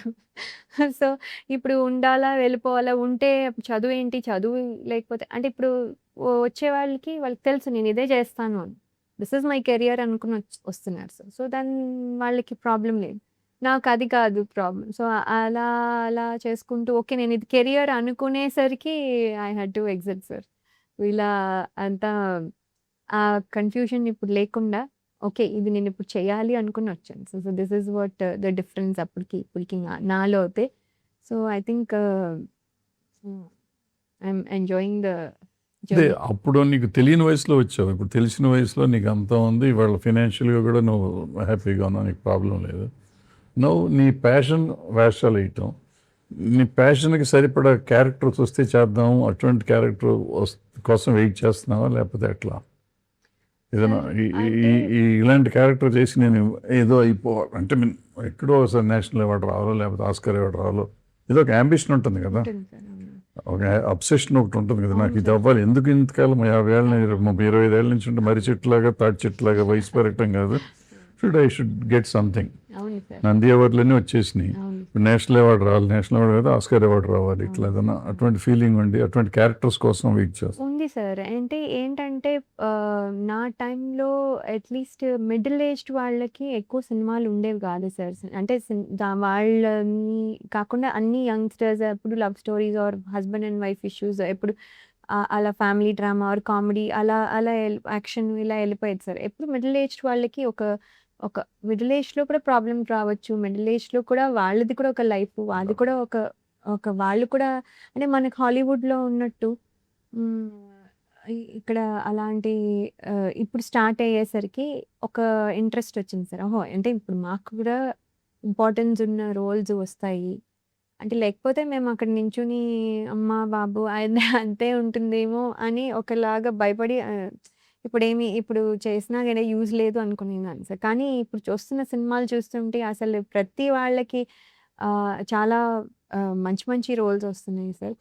సో, ఇప్పుడు ఉండాలా? వెళ్ళిపోవాలా? ఉంటే చదువేంటి? చదువు లేకపోతే అంటే ఇప్పుడు వచ్చే వాళ్ళకి తెలుసు నేను ఇదే చేస్తాను అని. దిస్ ఈజ్ మై కెరియర్ అనుకుని వస్తున్నారు సార్. సో, వాళ్ళకి ప్రాబ్లమ్ లేదు. నాకది కాదు ప్రాబ్లమ్. సో, అలా అలా చేసుకుంటూ ఓకే. నేనిది కెరియర్ అనుకునేసరికి I had to exit sir. ఇలా అంతా ఆ కన్‌ఫ్యూజన్ ఇప్పుడు లేకుండా ఓకే. ఇది నేనిప్పుడు చేయాలి అనుకుని వచ్చాను. So, so this is what the difference అప్పటికి ఇప్పటికి నాలో అయితే. So, I think I'm enjoying the అదే జర్నీ. అప్పుడు నీకు తెలియని వయసులో వచ్చావు. ఇప్పుడు తెలిసిన వయసులో నీకు అంతా ఉంది. ఇవాళ ఫైనాన్షియల్‌గా కూడా నువ్వు హ్యాపీగా ఉన్నావు. నీకు ప్రాబ్లమ్ లేదు. నువ్వు నీ ప్యాషన్ వేషాలు వేయటం. నీ ప్యాషన్‌కి సరిపడా క్యారెక్టర్స్ వస్తే చేద్దాం. అటువంటి క్యారెక్టర్ కోసం వెయిట్ చేస్తున్నావా? లేకపోతే ఎట్లా? ఏదైనా సార్ ఈ ఈ అంటే ఈ ఇలాంటి క్యారెక్టర్ చేసి నేను ఏదో అయిపోవాలి అంటే ఎక్కడో ఒకసారి నేషనల్ అవార్డ్ రావాలో లేకపోతే ఆస్కార్ అవార్డ్ రావాలో ఏదో ఒక యాంబిషన్ ఉంటుంది కదా! ఉంటుంది సార్. అవును. ఒక అబ్సెషన్ ఒకటి ఉంటుంది కదా! నాకు అవును ఇది సార్. అవ్వాలి. ఎందుకు ఇంతకాలం 50 ఏళ్ళ 25 ఏళ్ళ నుంచి ఉంటే మర్రి చెట్టులాగా, తాటి చెట్టులాగా వయసు పెరగటం కాదు. Should get something. అవును సార్. నంది అవార్డులన్నీ వచ్చేసినాయి. అవును. ఇప్పుడు నేషనల్ అవార్డు రావాలి. నేషనల్ అవార్డు కదా ఆస్కార్ అవార్డు రావాలి. ఇట్లా అవును. ఏదైనా అటువంటి ఫీలింగ్ ఉండి అటువంటి క్యారెక్టర్స్ కోసం వెయిట్ చేస్తాం. ఉంది సార్. అంటే ఏంటంటే నా టైంలో అట్‌లీస్ట్ మిడిల్ ఏజ్డ్ వాళ్ళకి ఎక్కువ సినిమాలు ఉండేవి కాదు సార్. అంటే వాళ్ళని కాకుండా అన్ని యంగ్‌స్టర్స్ ఎప్పుడు love stories are husband and wife issues ఎప్పుడు అలా ఫ్యామిలీ డ్రామా ఆర్ కామెడీ అలా అలా యాక్షన్ ఇలా వెళ్ళిపోయేది సార్. ఎప్పుడు మిడిల్ ఏజ్డ్ వాళ్ళకి ఒక ఒక మిడిల్ ఏజ్‌లో కూడా ప్రాబ్లమ్ రావచ్చు. మిడిల్ ఏజ్‌లో కూడా వాళ్ళది కూడా ఒక లైఫ్. అది కూడా ఒక ఒక వాళ్ళు కూడా అంటే మనకి హాలీవుడ్‌లో ఉన్నట్టు హ్మ్. ఇక్కడ అలాంటి ఇప్పుడు స్టార్ట్ అయ్యేసరికి ఒక ఇంట్రెస్ట్ వచ్చింది సార్. ఓహో! అంటే ఇప్పుడు మాకు కూడా ఇంపార్టెన్స్ ఉన్న రోల్స్ వస్తాయి. అంటే లేకపోతే మేము అక్కడ నించొని అమ్మ, బాబు అంతే ఉంటుందేమో అని ఒకలాగా భయపడి ఇప్పుడు చేసినా గాని యూజ్ లేదు అనుకునేదాన్ని సార్. కానీ ఇప్పుడు చూస్తున్న సినిమాలు చూస్తుంటే అసలు ప్రతి వాళ్ళకి చాలా మంచి మంచి రోల్స్ వస్తున్నాయి సార్.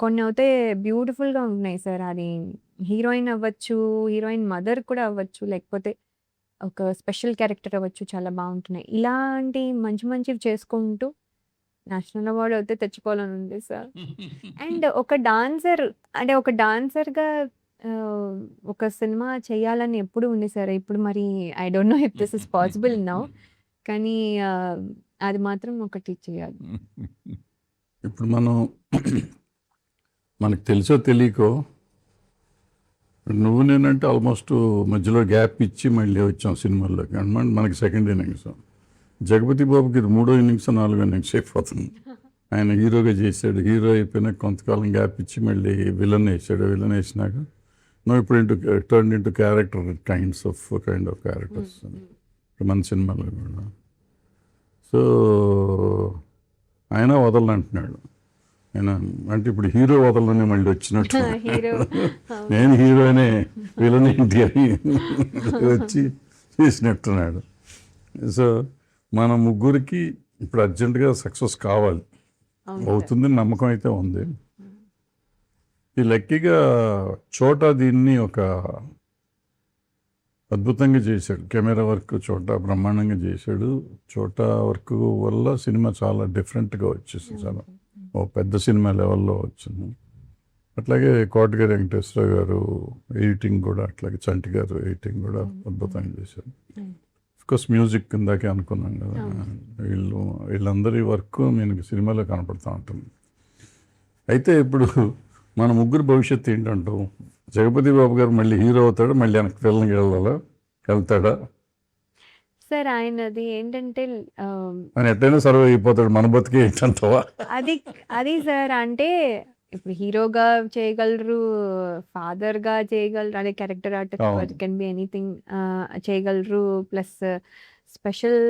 కొన్నయితే బ్యూటిఫుల్‌గా ఉంటున్నాయి సార్. అది హీరోయిన్ అవ్వచ్చు, హీరోయిన్ మదర్ కూడా అవ్వచ్చు, లేకపోతే ఒక స్పెషల్ క్యారెక్టర్ అవ్వచ్చు చాలా బావుంటున్నాయి. ఇలాంటి మంచి మంచివి చేసుకుంటూ నేషనల్ అవార్డ్ అయితే తెచ్చుకోవాలని ఉంది సార్. అండ్ ఒక డాన్సర్‌గా ఒక సినిమా చేయాలని ఎప్పుడూ ఉంది సార్. ఇప్పుడు మరి I don't know if this is possible now. కానీ అది మాత్రం ఒకటి చేయాలి. ఇప్పుడు మనకు తెలుసో తెలియకో నువ్వు నేనంటే ఆల్మోస్ట్ మధ్యలో గ్యాప్ ఇచ్చి మళ్ళీ వచ్చాం సినిమాల్లోకి అనమాట. మనకి సెకండ్ ఇన్నింగ్స్. జగపతి బాబుకి ఇది 3వ ఇన్నింగ్స్ 4వ ఇన్నింగ్స్ అయిపోతుంది. ఆయన హీరోగా చేశాడు. హీరో అయిపోయినాక కొంతకాలం గ్యాప్ ఇచ్చి మళ్ళీ విలన్ వేసాడు. విలన్ వేసినాక నువ్వు ఇప్పుడు turn into character kind of characters మన సినిమాలో కూడా. సో ఆయన వదలంటున్నాడు. ఆయన అంటే ఇప్పుడు హీరో వదలని మళ్ళీ వచ్చినట్టు హీరో నేను హీరోనే విలన్ ఏంటి అని వచ్చి చేసినట్టున్నాడు. సో మన ముగ్గురికి ఇప్పుడు అర్జెంటుగా సక్సెస్ కావాలి. అవుతుందని నమ్మకం అయితే ఉంది. ఈ లక్కీగా చోటా దీన్ని ఒక అద్భుతంగా చేశాడు. కెమెరా వర్క్ చోటా బ్రహ్మాండంగా చేశాడు. చోటా వర్క్ వల్ల సినిమా చాలా డిఫరెంట్గా వచ్చేసింది. చాలా ఓ పెద్ద సినిమా లెవెల్లో వచ్చింది. అట్లాగే కోటగిరి వెంకటేశ్వర గారు ఎడిటింగ్ కూడా, అట్లాగే చంటి గారు ఎడిటింగ్ కూడా అద్భుతంగా చేశారు. కోర్స్ మ్యూజిక్ ఇందాకే అనుకున్నాం కదా, వీళ్ళందరి వర్క్ నేను సినిమాలో కనపడుతూ ఉంటుంది. అయితే ఇప్పుడు మన ముగ్గురు భవిష్యత్తు ఏంటంటావు? జగపతి బాబు గారు మళ్ళీ హీరో అవుతాడా, మళ్ళీ వెనక్కి పిల్లలకి వెళ్తాడా? సార్ ఆయనది ఏంటంటే ఆయన ఎట్టయినా సర్వే అయిపోతాడు, మన బతికే ఏంటంటావా? అది సార్ అంటే ఇప్పుడు హీరోగా చేయగలరు, ఫాదర్గా చేయగలరు, అదే character artist can be anything చేయగలరు, plus special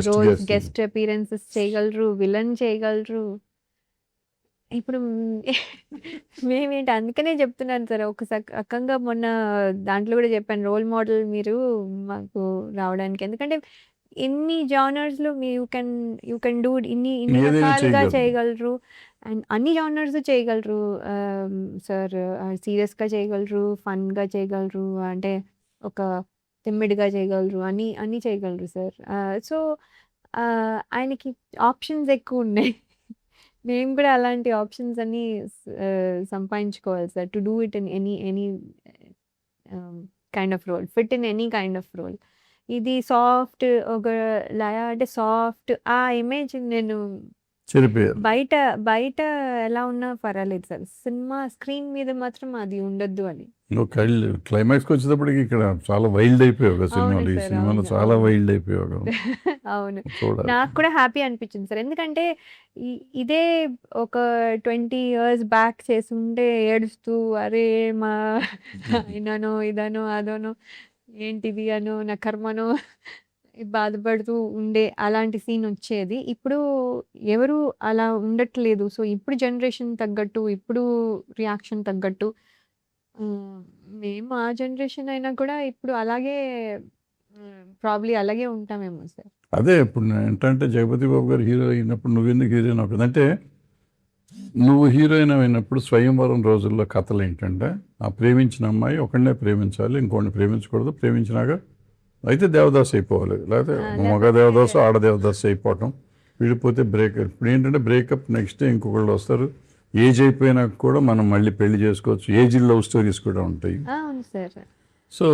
roles, guest appearances చేయగలరు, విలన్ చేయగలరు. ఇప్పుడు మేమేంటి అందుకనే చెప్తున్నాను సార్, ఒక రకంగా మొన్న దాంట్లో కూడా చెప్పాను, రోల్ మోడల్ మీరు మాకు రావడానికి. ఎందుకంటే ఎన్ని జానర్స్లో యూ కెన్ డూ, ఇన్ని రకాలుగా చేయగలరు, అండ్ అన్ని జానర్స్ చేయగలరు సార్. సీరియస్గా చేయగలరు, ఫన్గా చేయగలరు, అంటే ఒక తిమ్మిడిగా చేయగలరు, అన్నీ చేయగలరు సార్. సో ఆయనకి ఆప్షన్స్ ఎక్కువ ఉన్నాయి. మేము కూడా అలాంటి ఆప్షన్స్ అన్ని సంపాదించుకోవాలి sir, to do it in any kind of role, fit in any kind of role. ఇది సాఫ్ట్, ఒక లయ అంటే సాఫ్ట్, ఆ ఇమేజ్ నేను బయట ఎలా ఉన్నా పర్వాలేదు సార్, సినిమా స్క్రీన్ మీద మాత్రం అది ఉండొద్దు అని. క్లైమాక్స్కి వచ్చేటప్పటికి ఇక్కడ చాలా వైల్డ్ అయిపోయావు సినిమాలో, ఈ సినిమాలో చాలా వైల్డ్ అయిపోయావు. అవును, నాకు కూడా హ్యాపీ అనిపించింది సార్. ఎందుకంటే ఇదే ఒక 20 years బ్యాక్ చేసి ఉంటే ఏడుస్తూ, అరే మా అయినానో ఇదనో అదనో ఏంటిది అనో నా కర్మనో బాధపడుతూ ఉండే అలాంటి సీన్ వచ్చేది. ఇప్పుడు ఎవరు అలా ఉండట్లేదు. సో ఇప్పుడు జనరేషన్ తగ్గట్టు, ఇప్పుడు రియాక్షన్ తగ్గట్టు, మేము ఆ జనరేషన్ అయినా కూడా ఇప్పుడు అలాగే ప్రాబ్లీ అలాగే ఉంటామేమో సార్. అదే ఇప్పుడు ఏంటంటే జగపతి బాబు గారు హీరో అయినప్పుడు నువ్వెందుకు హీరోయిన్ అవుతుంది అంటే, నువ్వు హీరోయిన్ అయినప్పుడు స్వయంవరం రోజుల్లో కథలు ఏంటంటే, ఆ ప్రేమించిన అమ్మాయి ఒకళ్ళనే ప్రేమించాలి, ఇంకోటిని ప్రేమించకూడదు, ప్రేమించినాక అయితే దేవదాసు అయిపోవాలి, లేకపోతే మగ దేవదాసు ఆడ దేవదాసు అయిపోవటం, విడిపోతే బ్రేకప్. ఇప్పుడు ఏంటంటే బ్రేకప్, నెక్స్ట్ డే ఇంకొకళ్ళు వస్తారు, ఏజ్ అయిపోయినాక కూడా మనం మళ్ళీ పెళ్లి చేసుకోవచ్చు, ఏజ్ లవ్ స్టోరీస్ కూడా ఉంటాయి. సో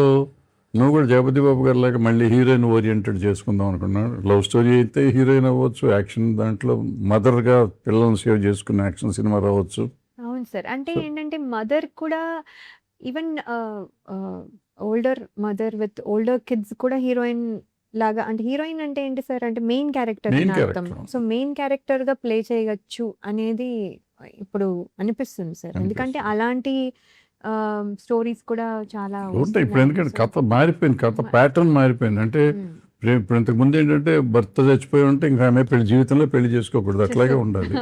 నువ్వు కూడా జగపతి బాబు గారు లాగా మళ్ళీ హీరోయిన్ ఓరియంటెడ్ చేసుకుందాం అనుకున్నాను. లవ్ స్టోరీ అయితే హీరోయిన్ అవ్వచ్చు, యాక్షన్ దాంట్లో మదర్గా పిల్లల్ని సేవ్ చేసుకున్న యాక్షన్ సినిమా రావచ్చు. అవును సార్, అంటే ఏంటంటే మదర్ కూడా, even older mother with older kids కూడా హీరోయిన్ లాగా, అంటే హీరోయిన్ అంటే ఏంటి సార్ అంటే మెయిన్ క్యారెక్టర్ అర్థం. సో మెయిన్ క్యారెక్టర్ గా ప్లే చేయవచ్చు అనేది ఇప్పుడు అనిపిస్తుంది సార్. ఎందుకంటే అలాంటి స్టోరీస్ కూడా చాలా ఉంటాయి ఇప్పుడు. ఎందుకంటే కథ మారిపోయింది, కథ ప్యాటర్న్ మారిపోయింది. అంటే ఇప్పుడు ఇంతకు ముందు ఏంటంటే భర్త చచ్చిపోయి ఉంటే ఇంకా ఆమె జీవితంలో పెళ్లి చేసుకోకూడదు, అట్లాగే ఉండాలి.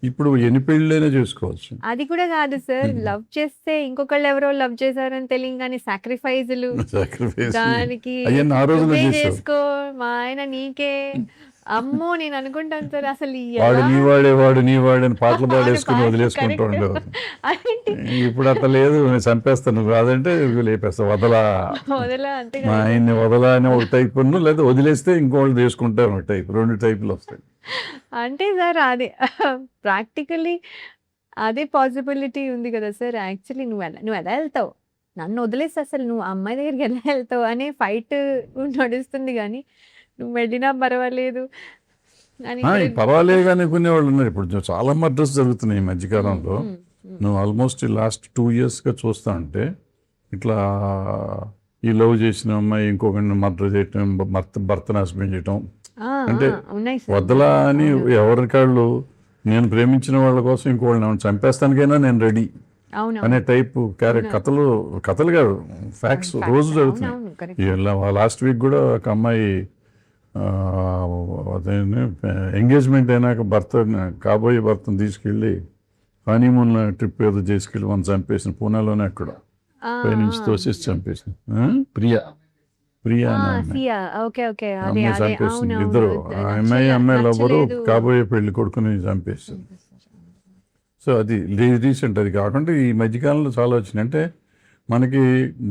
ఇప్పుడు ఎన్ని పెళ్ళైనా చేసుకోవచ్చు. అది కూడా కాదు సార్, లవ్ చేస్తే ఇంకొకళ్ళు ఎవరో లవ్ చేశారని తెలియగానే సాక్రిఫైజులు, దానికి చేసుకో మా ఆయన నీకే, అమ్మో నేను అనుకుంటాను సార్ అసలు వాడు నీ వాడని పాటలు పాడేసుకుని వదిలేసుకుంటూ ఉండేవారు. ఇప్పుడు అట్లా లేదు, నేను చంపేస్తాను కాదంటే లేపేస్తా, వదలా మా ఆయన్ని వదలా అని ఒక టైప్, లేదా వదిలేస్తే ఇంకోళ్ళు తీసుకుంటారు ఒక టైప్, 2 టైపులు వస్తాయి. అంటే సార్ అదే ప్రాక్టికలీ అదే పాసిబిలిటీ ఉంది కదా సార్. యాక్చువల్లీ నువ్వు ఎలా వెళ్తావు, నన్ను వదిలేస్తే అసలు నువ్వు అమ్మాయి దగ్గరికి ఎలా వెళ్తావు అనే ఫైట్ నడుస్తుంది, కానీ నువ్వు వెళ్ళినా పర్వాలేదు అని పర్వాలేదు కానీ కొనేవాళ్ళు ఉన్నారు. ఇప్పుడు చాలా మర్డర్స్ జరుగుతున్నాయి ఈ మధ్యకాలంలో. నువ్వు ఆల్మోస్ట్ లాస్ట్ 2 yearsగా చూస్తా ఉంటే ఇట్లా ఈ లవ్ చేసిన అమ్మాయి ఇంకొకరిని మర్డర్ చేయటం, భర్తను హస్బెండ్ చేయటం, అంటే వదలా అని ఎవరికాళ్ళు నేను ప్రేమించిన వాళ్ళ కోసం ఇంకోళ్ళని చంపేస్తానికైనా నేను రెడీ అనే టైప్ కథలు కాదు, ఫ్యాక్ట్స్ రోజు జరుగుతున్నాయి. లాస్ట్ వీక్ కూడా ఒక అమ్మాయి ఎంగేజ్మెంట్ అయినాక కాబోయే భర్తను తీసుకెళ్ళి హనీమూన్ ట్రిప్ ఏదో చేసుకెళ్ళి మనం చంపేసిన, పూణేలోనే అక్కడ పైనుంచి తోసేసి చంపేసిన ప్రియా అమ్మాయి చంపేసింది. ఇద్దరు అమ్మాయి లవ్వరు కాబోయే పెళ్లి కొడుకుని చంపేస్తుంది. సో అది రీసెంట్. అది కాకుండా ఈ మధ్యకాలంలో చాలా వచ్చినాయి. అంటే మనకి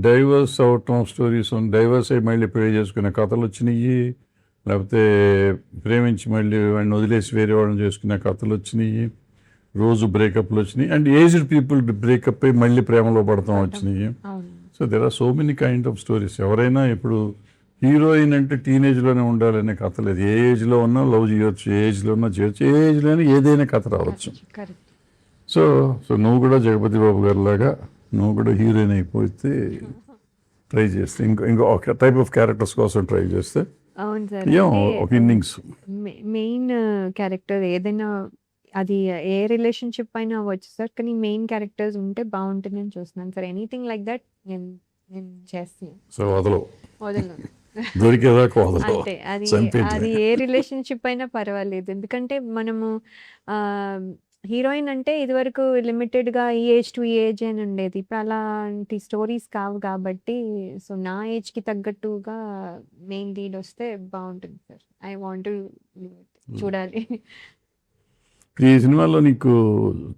డైవర్స్ అవటం స్టోరీస్, డైవర్స్ అయ్యి మళ్ళీ పెళ్లి చేసుకునే కథలు వచ్చినాయి. లేకపోతే ప్రేమించి మళ్ళీ వాడిని వదిలేసి వేరే వాళ్ళని చేసుకునే కథలు వచ్చినాయి, రోజు బ్రేకప్లు వచ్చినాయి, అండ్ ఏజ్డ్ పీపుల్ బ్రేకప్ అయి మళ్ళీ ప్రేమలో పడతాం వచ్చినాయి. అవును so there are so many kind of stories. ఎవరైనా ఇప్పుడు హీరోయిన్ అంటే టీనేజ్లోనే ఉండాలనే కథ లేదు. ఏ ఏజ్లో ఉన్నా లవ్ చేయొచ్చు, ఏ ఏజ్లో ఉన్నా చేయొచ్చు, ఏ ఏజ్లోనే ఏదైనా కథ రావచ్చు. కరెక్ట్. సో సో నువ్వు కూడా జగపతి బాబు గారి లాగా నువ్వు కూడా హీరోయిన్ అయిపోతే ట్రై చేస్తే ఇంకో ఒక టైప్ ఆఫ్ క్యారెక్టర్స్ కోసం ట్రై చేస్తే అవును సార్. ఏం అంటే ఒక ఇన్నింగ్స్. మెయిన్ క్యారెక్టర్ ఏదైనా అది ఏ రిలేషన్షిప్ అయినా అవ్వచ్చు సార్, కానీ మెయిన్ క్యారెక్టర్స్ ఉంటే బాగుంటుందని చూస్తున్నాను సార్. ఎనీథింగ్ లైక్ దట్ నేను నేను చేస్తున్నాను. సో వదలవు, వదలను. దొరికేదాకా వదలవు, అంతే. అది చంపేట్లే. అది ఏ రిలేషన్షిప్ అయినా పర్వాలేదు. ఎందుకంటే మనము హీరోయిన్ అంటే ఇదివరకు లిమిటెడ్గా ఈ ఏజ్ టు ఈ ఏజ్ అని ఉండేది. ఇప్పుడు అలాంటి స్టోరీస్ కావు కాబట్టి సో నా ఏజ్కి తగ్గట్టుగా మెయిన్ లీడ్ వస్తే బాగుంటుంది సార్. ఐ వాంట్ చూడాలి. ఈ సినిమాలో నీకు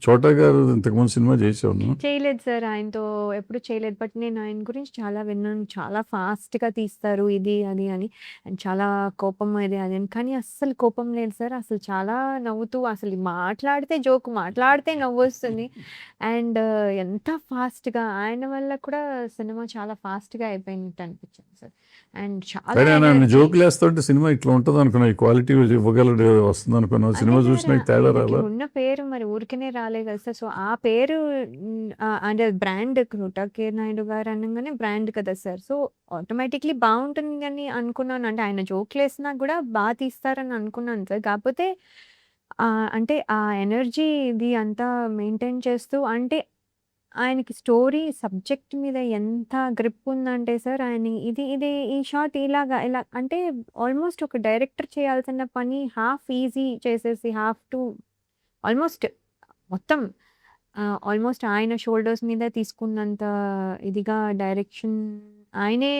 చోటా గారు ఇంతకుముందు సినిమా చేసావు నువ్వు? చేయలేదు సార్, ఆయనతో ఎప్పుడు చేయలేదు. బట్ నేను ఆయన గురించి చాలా విన్నాను. చాలా ఫాస్ట్గా తీస్తారు ఇది అది అని, అండ్ చాలా కోపం ఇది అది అని. కానీ అస్సలు కోపం లేదు సార్. అసలు చాలా నవ్వుతూ, అసలు మాట్లాడితే జోక్, మాట్లాడితే నవ్వు వస్తుంది. అండ్ ఎంత ఫాస్ట్గా ఆయన వల్ల కూడా సినిమా చాలా ఫాస్ట్గా అయిపోయినట్టు అనిపించింది సార్. అండ్ చాలా కానీ ఆయన energy. జోకులు వేస్తుంటే సినిమా ఇట్లా ఉంటుంది అనుకున్నా, ఈ క్వాలిటీ ఇవ్వగలడు వస్తుంది అనుకున్నావు. సినిమా అదే చూసినా సార్, తేడా ఆయనకి రాలా? ఉన్న పేరు మరి ఊరికనే రాలే కదా సార్. సో ఆ పేరు అంటే బ్రాండ్, కృత కే నాయుడు గారు అనగానే బ్రాండ్ కదా సార్. సో ఆటోమేటిక్లీ బాగుంటుంది అని అనుకున్నాను. అంటే ఆయన జోక్లు వేసినా కూడా బాగా తీస్తారని అనుకున్నాను సార్. కాకపోతే అంటే ఆ ఎనర్జీ ఇది అంతా మెయింటైన్ చేస్తూ, అంటే ఆయనకి స్టోరీ సబ్జెక్ట్ మీద ఎంత గ్రిప్ ఉందంటే సార్, ఆయన ఇది ఇది ఈ షాట్ ఇలాగా ఇలా అంటే ఆల్మోస్ట్ ఒక డైరెక్టర్ చేయాల్సిన పని హాఫ్ ఈజీ చేసేసి, హాఫ్ టు ఆల్మోస్ట్ మొత్తం ఆల్మోస్ట్ ఆయన షోల్డర్స్ మీద తీసుకున్నంత ఇదిగా డైరెక్షన్ ఆయనే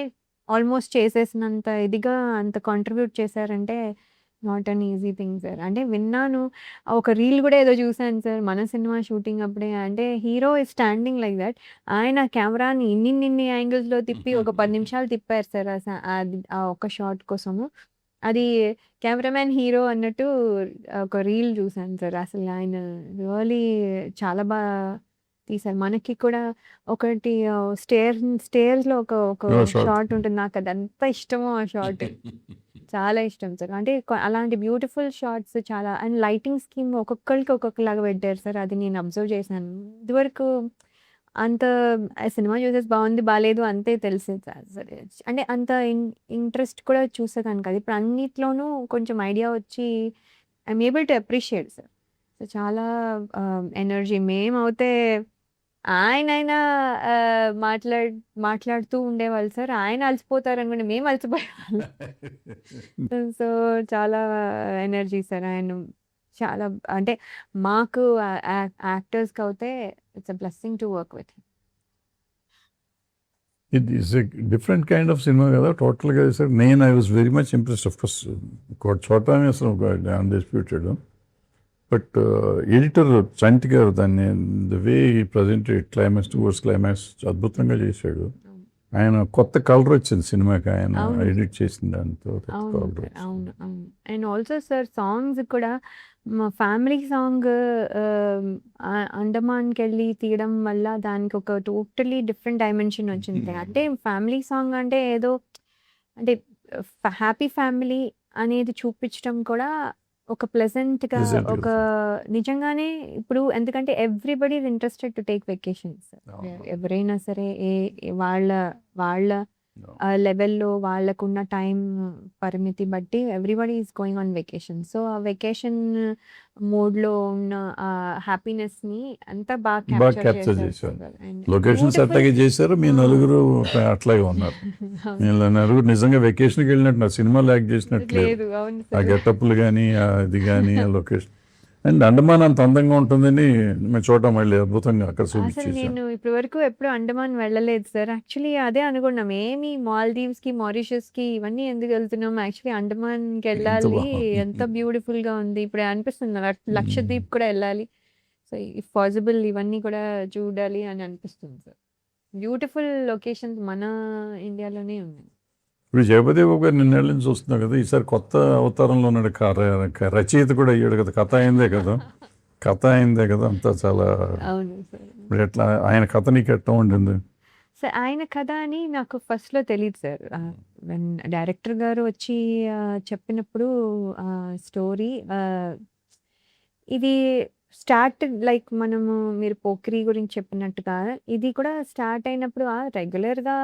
ఆల్మోస్ట్ చేసేసినంత ఇదిగా అంత కాంట్రిబ్యూట్ చేశారంటే not an easy thing sir. అంటే విన్నాను, ఒక రీల్ కూడా ఏదో చూసాను సార్ మన సినిమా షూటింగ్ అప్పుడే. అంటే hero is standing like that, ఆయన కెమెరాని ఇన్ని యాంగిల్స్లో తిప్పి ఒక 10 నిమిషాలు తిప్పారు సార్ అది ఆ ఒక్క షాట్ కోసము. అది కెమెరామ్యాన్ హీరో అన్నట్టు ఒక రీల్ చూసాను సార్. అసలు ఆయన రియలీ చాలా బాగా తీశారు. మనకి కూడా ఒకటి స్టేర్స్లో ఒక ఒక Oh, shot. షాట్ ఉంటుంది. నాకు అది ఎంత ఇష్టమో ఆ షాట్. చాలా ఇష్టం సార్. అంటే అలాంటి బ్యూటిఫుల్ షాట్స్ చాలా, అండ్ లైటింగ్ స్కీమ్ ఒక్కొక్కరికి ఒక్కొక్కలాగా పెట్టారు సార్. అది నేను అబ్జర్వ్ చేశాను. ఇదివరకు అంత సినిమా చూసేసి బాగుంది బాలేదు అంతే తెలిసేది సార్. సరే అంటే అంత ఇంట్రెస్ట్ కూడా చూసేదాన్ని కాదు. ఇప్పుడు అన్నిట్లోనూ కొంచెం ఐడియా వచ్చి I'm able to appreciate sir. So చాలా ఎనర్జీ. మేమవుతే ఆయనైనా మాట్లాడుతూ ఉండేవాళ్ళు సార్. ఆయన అలసిపోతారు అనుకుంటే మేము అలసిపోయేవాళ్ళం. సో చాలా ఎనర్జీ సార్ ఆయన. చాలా అంటే మాకు యాక్టర్స్కి అయితే it's a blessing to work with. ఇది is a different kind of cinema కదా టోటల్గా sir. I was very much impressed. Of course చోటా అసలు అన్డిస్ప్యూటెడ్. బట్ ఎడిటర్ చంటి గారు దాన్ని ద వే ఈ ప్రజెంటెడ్ క్లైమాక్స్ టువర్డ్స్ క్లైమాక్స్ అద్భుతంగా చేశాడు. ఆయన కొత్త కలర్ వచ్చింది సినిమాకి, ఆయన అవును. ఎడిట్ చేసిన దాంతో అవును కలర్ సార్, వచ్చింది. అవును అవును. అండ్ ఆల్సో సార్ సాంగ్స్ కూడా మా ఫ్యామిలీ సాంగ్ అండమాన్కి వెళ్ళి తీయడం వల్ల దానికి ఒక టోటలీ డిఫరెంట్ డైమెన్షన్ వచ్చింది. అంటే ఫ్యామిలీ సాంగ్ అంటే ఏదో అంటే హ్యాపీ ఫ్యామిలీ అనేది చూపించడం కూడా ఒక ప్లెజెంట్గా Pleasant గా ఒక నిజంగానే ఇప్పుడు ఎందుకంటే everybody is interested to take vacations. అవును. ఎవరైనా సరే వాళ్ళ వాళ్ళ No. లెవెల్లో వాళ్ళకున్న టైం పరిమితి బట్టి everybody is going on vacation. So ఆ వెకేషన్ మోడ్లో ఉన్న ఆ హ్యాపీనెస్ని అంతా బాగా బాగా క్యాప్చర్ క్యాప్చర్ చేశారు చేశారు. సార్. And locations beautiful. అట్లాగే చేశారు. మీ నలుగురు అట్లాగే ఉన్నారు. మీ నలుగురు నిజంగా వెకేషన్కి వెళ్ళినట్టు నా సినిమాలో యాక్ట్ చేసినట్టు లేదు. లేదు, అవును ఆ సార్. గెటప్లు కానీ ఇది కానీ ఆ లొకేషన్ అండ్ అండమాన్ అంత అందంగా ఉంటుందని మేము చూడటం మళ్ళీ అద్భుతంగా అక్కడ అసలు చూపించేసాం. నేను ఇప్పటి వరకు ఎప్పుడు అండమాన్ వెళ్ళలేదు సార్. యాక్చువల్లీ అదే అనుకున్నాం, ఏమి మాల్దీవ్స్కి మారిషస్కి ఇవన్నీ ఎందుకు వెళ్తున్నాం, యాక్చువల్లీ అండమాన్కి వెళ్ళాలి, బాగుంది. ఎంత బ్యూటిఫుల్గా ఉంది. ఇప్పుడు అనిపిస్తుంది లక్షద్వీప్ కూడా వెళ్ళాలి. సో ఇఫ్ పాసిబుల్ ఇవన్నీ కూడా చూడాలి అని అనిపిస్తుంది సార్. బ్యూటిఫుల్ లొకేషన్స్ మన ఇండియాలోనే ఉన్నాయి. ఇప్పుడు జగపతి బాబు గారు నిన్నేళ్ళ నుంచి చూస్తున్నావు కదా, ఈసారి కొత్త అవతారంలో ఉన్నాడు. రచయిత కూడా అయ్యాడు కదా, కథ అయిందే కదా అంతా చాలా. అవును సార్. ఇప్పుడు ఎట్లా ఆయన కథ నీకు ఎట్లా ఉండింది? సార్ ఆయన కథ అని నాకు ఫస్ట్‌లో తెలీదు సార్. వెన్ డైరెక్టర్ గారు వచ్చి చెప్పినప్పుడు స్టోరీ ఇది స్టార్ట్ లైక్ మనము మీరు 'పోకిరి' గురించి చెప్పినట్టుగా ఇది కూడా స్టార్ట్ అయినప్పుడు రెగ్యులర్‌గా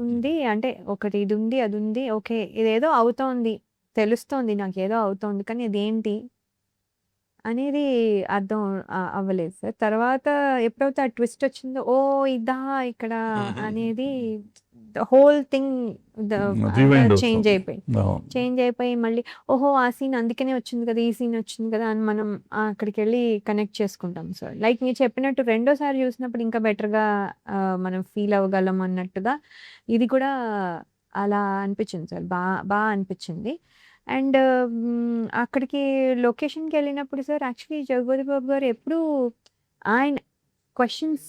ఉంది. అంటే ఒకటి ఇది ఉంది, అది ఉంది. ఓకే. ఇదేదో అవుతోంది. తెలుస్తోంది నాకేదో అవుతోంది. కానీ అదేంటి అనేది అర్థం అవ్వలేదు సార్. తర్వాత ఎప్పుడైతే ఆ ట్విస్ట్ వచ్చిందో, ఓహ్! ఇదా ఇక్కడ అనేది the whole thing Rewind change అవుతుంది. అయిపోయింది. అవును. చేంజ్ అయిపోయి మళ్ళీ ఓహో! ఆ సీన్ అందుకనే వచ్చింది కదా! ఈ సీన్ వచ్చింది కదా! అని మనం అక్కడికెళ్ళి కనెక్ట్ చేసుకుంటాం సార్. లైక్ మీరు చెప్పినట్టు రెండోసారి చూసినప్పుడు ఇంకా బెటర్‌గా మనం ఫీల్ అవ్వగలం అన్నట్టుగా ఇది కూడా అలా అనిపించింది సార్. బా అనిపించింది. అండ్ అక్కడికి లొకేషన్‌కెళ్ళినప్పుడు సార్ యాక్చువల్లీ 'జగపతి బాబు' గారు ఎప్పుడూ ఆయన క్వెషన్స్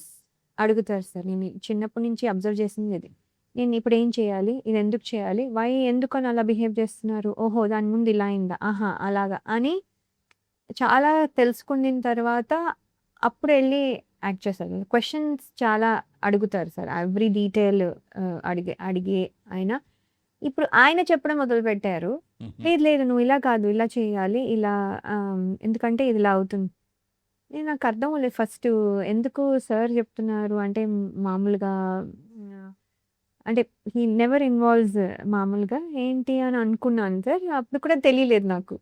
అడుగుతారు సార్. నేను చిన్నప్పటి నుంచి అబ్జర్వ్ చేసింది ఇది. నేను ఇప్పుడేం చేయాలి? ఇది ఎందుకు చేయాలి? ఎందుకని అలా బిహేవ్ చేస్తున్నారు? ఓహో! దాని ముందు ఇలా అయిందా? ఆహా! అలాగా అని చాలా తెలుసుకున్న తర్వాత అప్పుడెళ్ళి యాక్ట్ చేస్తారు. క్వెషన్స్ చాలా అడుగుతారు సార్. ఎవ్రీ డీటెయిల్ అడిగే ఆయన. ఇప్పుడు ఆయన చెప్పడం మొదలుపెట్టారు. లేదు లేదు నువ్వు ఇలా కాదు, ఇలా చేయాలి. ఇలా ఎందుకంటే ఇది ఇలా అవుతుంది. నాకు అర్థం అవ్వలేదు ఫస్ట్ ఎందుకు సార్ చెప్తున్నారు అంటే మామూలుగా అంటే హీ నెవర్ ఇన్వాల్వ్స్ మామూలుగా ఏంటి అని అనుకున్నాను సార్. అప్పుడు కూడా తెలియలేదు నాకు.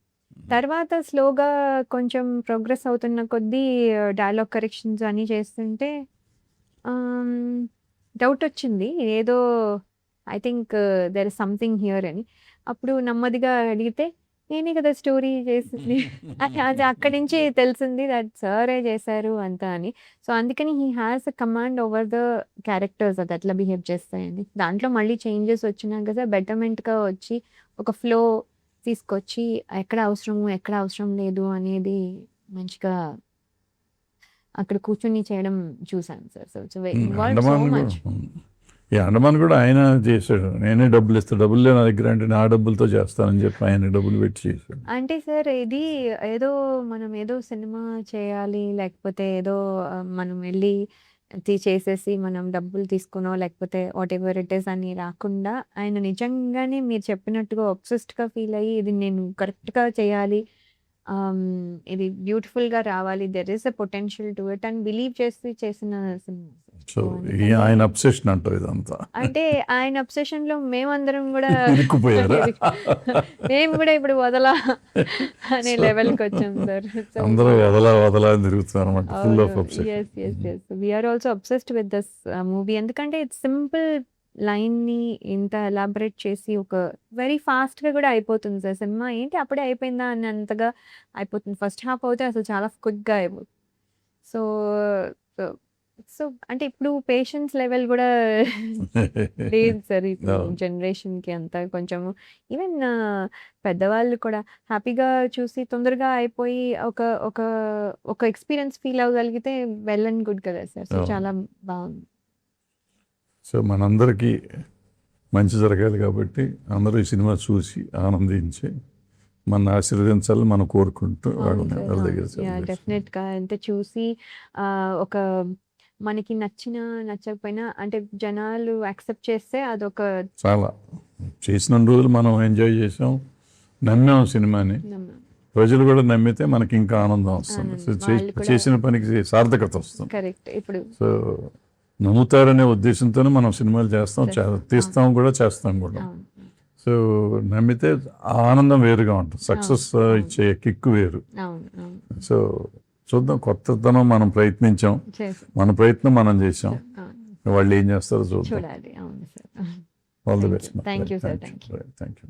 తర్వాత స్లోగా కొంచెం ప్రోగ్రెస్ అవుతున్న కొద్దీ డైలాగ్ కరెక్షన్స్ అన్నీ చేస్తుంటే డౌట్ వచ్చింది. ఏదో I think there is something here అని. అప్పుడు నెమ్మదిగా అడిగితే నేనే కదా స్టోరీ చేసింది. అది అక్కడి నుంచి తెలిసింది దట్ సారే చేశారు అంతా అని. సో, అందుకని he has a command over the characters అది ఎట్లా బిహేవ్ చేస్తాయని. దాంట్లో మళ్ళీ చేంజెస్ వచ్చినాక సార్ బెటర్‌మెంట్‌గా వచ్చి ఒక ఫ్లో తీసుకొచ్చి ఎక్కడ అవసరము, ఎక్కడ అవసరం లేదు అనేది మంచిగా అక్కడ కూర్చొని చేయడం చూసాను sir. So, it's involved so Andaman much. ఈ అండమాన్ కూడా ఆయన చేశాడు. నేనే డబ్బులు ఇస్తాను, డబ్బులు లేవు నా దగ్గర అంటే నా డబ్బులతో చేస్తానని చెప్పి ఆయన డబ్బులు పెట్టి చేశాడు. అంటే సార్ ఇది ఏదో మనం ఏదో సినిమా చేయాలి లేకపోతే ఏదో మనం వెళ్ళి చేసేసి మనం డబ్బులు తీసుకునో లేకపోతే వాటెవర్ ఇట్ ఈస్ అని రాకుండా ఆయన నిజంగానే మీరు చెప్పినట్టుగా ఒబ్సెస్డ్‌గా ఫీల్ అయ్యి ఇది నేను కరెక్ట్‌గా చేయాలి. ఇది బ్యూటిఫుల్‌గా రావాలి. There is a potential to it అని బిలీవ్ చేసి చేసిన సినిమా. సో ఆయన అబ్సెషన్ అంటావు ఇదంతా. అంటే ఆయన అబ్సెషన్‌లో మేమందరం కూడా ఇరుక్కుపోయారా? మేము కూడా ఇప్పుడు అనే లెవెల్‌కి వచ్చాం సార్. సో అందరూ వదలా అని తిరుగుతున్నారు అనమాట. Full of obsession. Yes. We are also obsessed with this movie. ఎందుకంటే ఇట్స్ సింపుల్ లైన్‌ని ఇంత ఎలాబరేట్ చేసి ఒక వెరీ ఫాస్ట్‌గా కూడా అయిపోతుంది సార్. సినిమా ఏంటి అప్పుడే అయిపోయిందా అన్నంతగా అయిపోతుంది. ఫస్ట్ హాఫ్ అవుతే అసలు చాలా క్విక్‌గా అయిపోతుంది. సో సో అంటే ఇప్పుడు పేషెన్స్ లెవెల్ కూడా లేదు సార్ ఇప్పుడు అవును. జనరేషన్‌కి అంతా కొంచెము ఈవెన్ పెద్దవాళ్ళు కూడా హ్యాపీగా చూసి తొందరగా అయిపోయి ఒక ఒక ఒక ఎక్స్‌పీరియన్స్ ఫీల్ అవ్వగలిగితే వెల్ అండ్ గుడ్ కదా సార్. సో అవును. చాలా బాగుంది. సో మనందరికీ మంచి జరగాలి కాబట్టి అందరూ ఈ సినిమా చూసి ఆనందించి మన ఆశీర్వదించాలని మనం కోరుకుంటూ అవును సార్. వాళ్ళ దగ్గర అవును. యాహ్! డెఫినెట్‌గా అంటే చూసి ఒక మనకి నచ్చినా, నచ్చకపోయినా అంటే జనాలు యాక్సెప్ట్ చేస్తే అదొక చాలా చేసిన రోజులు మనం ఎంజాయ్ చేసాం, నమ్మాం సినిమాని. నమ్మకం. ప్రజలు కూడా నమ్మితే మనకి ఇంకా ఆనందం వస్తుంది. సో వాళ్ళు కూడా చేసిన పనికి సార్థకత వస్తుంది. కరెక్ట్. ఇప్పుడు సో నమ్ముతారనే ఉద్దేశంతోనే మనం సినిమాలు చేస్తాం, తీస్తాం కూడా, చేస్తాం కూడా. అవును. సో నమ్మితే ఆ ఆనందం వేరుగా ఉంటుంది, సక్సెస్ ఇచ్చే కిక్ వేరు. అవును. సో చూద్దాం, కొత్తతనం మనం ప్రయత్నించాం, మన ప్రయత్నం మనం చేసాం, అవును. వాళ్ళు ఏం చేస్తారో చూద్దాం. చూడాలి. అవును sir. All the best. Thank you sir. Thank you. Thank you.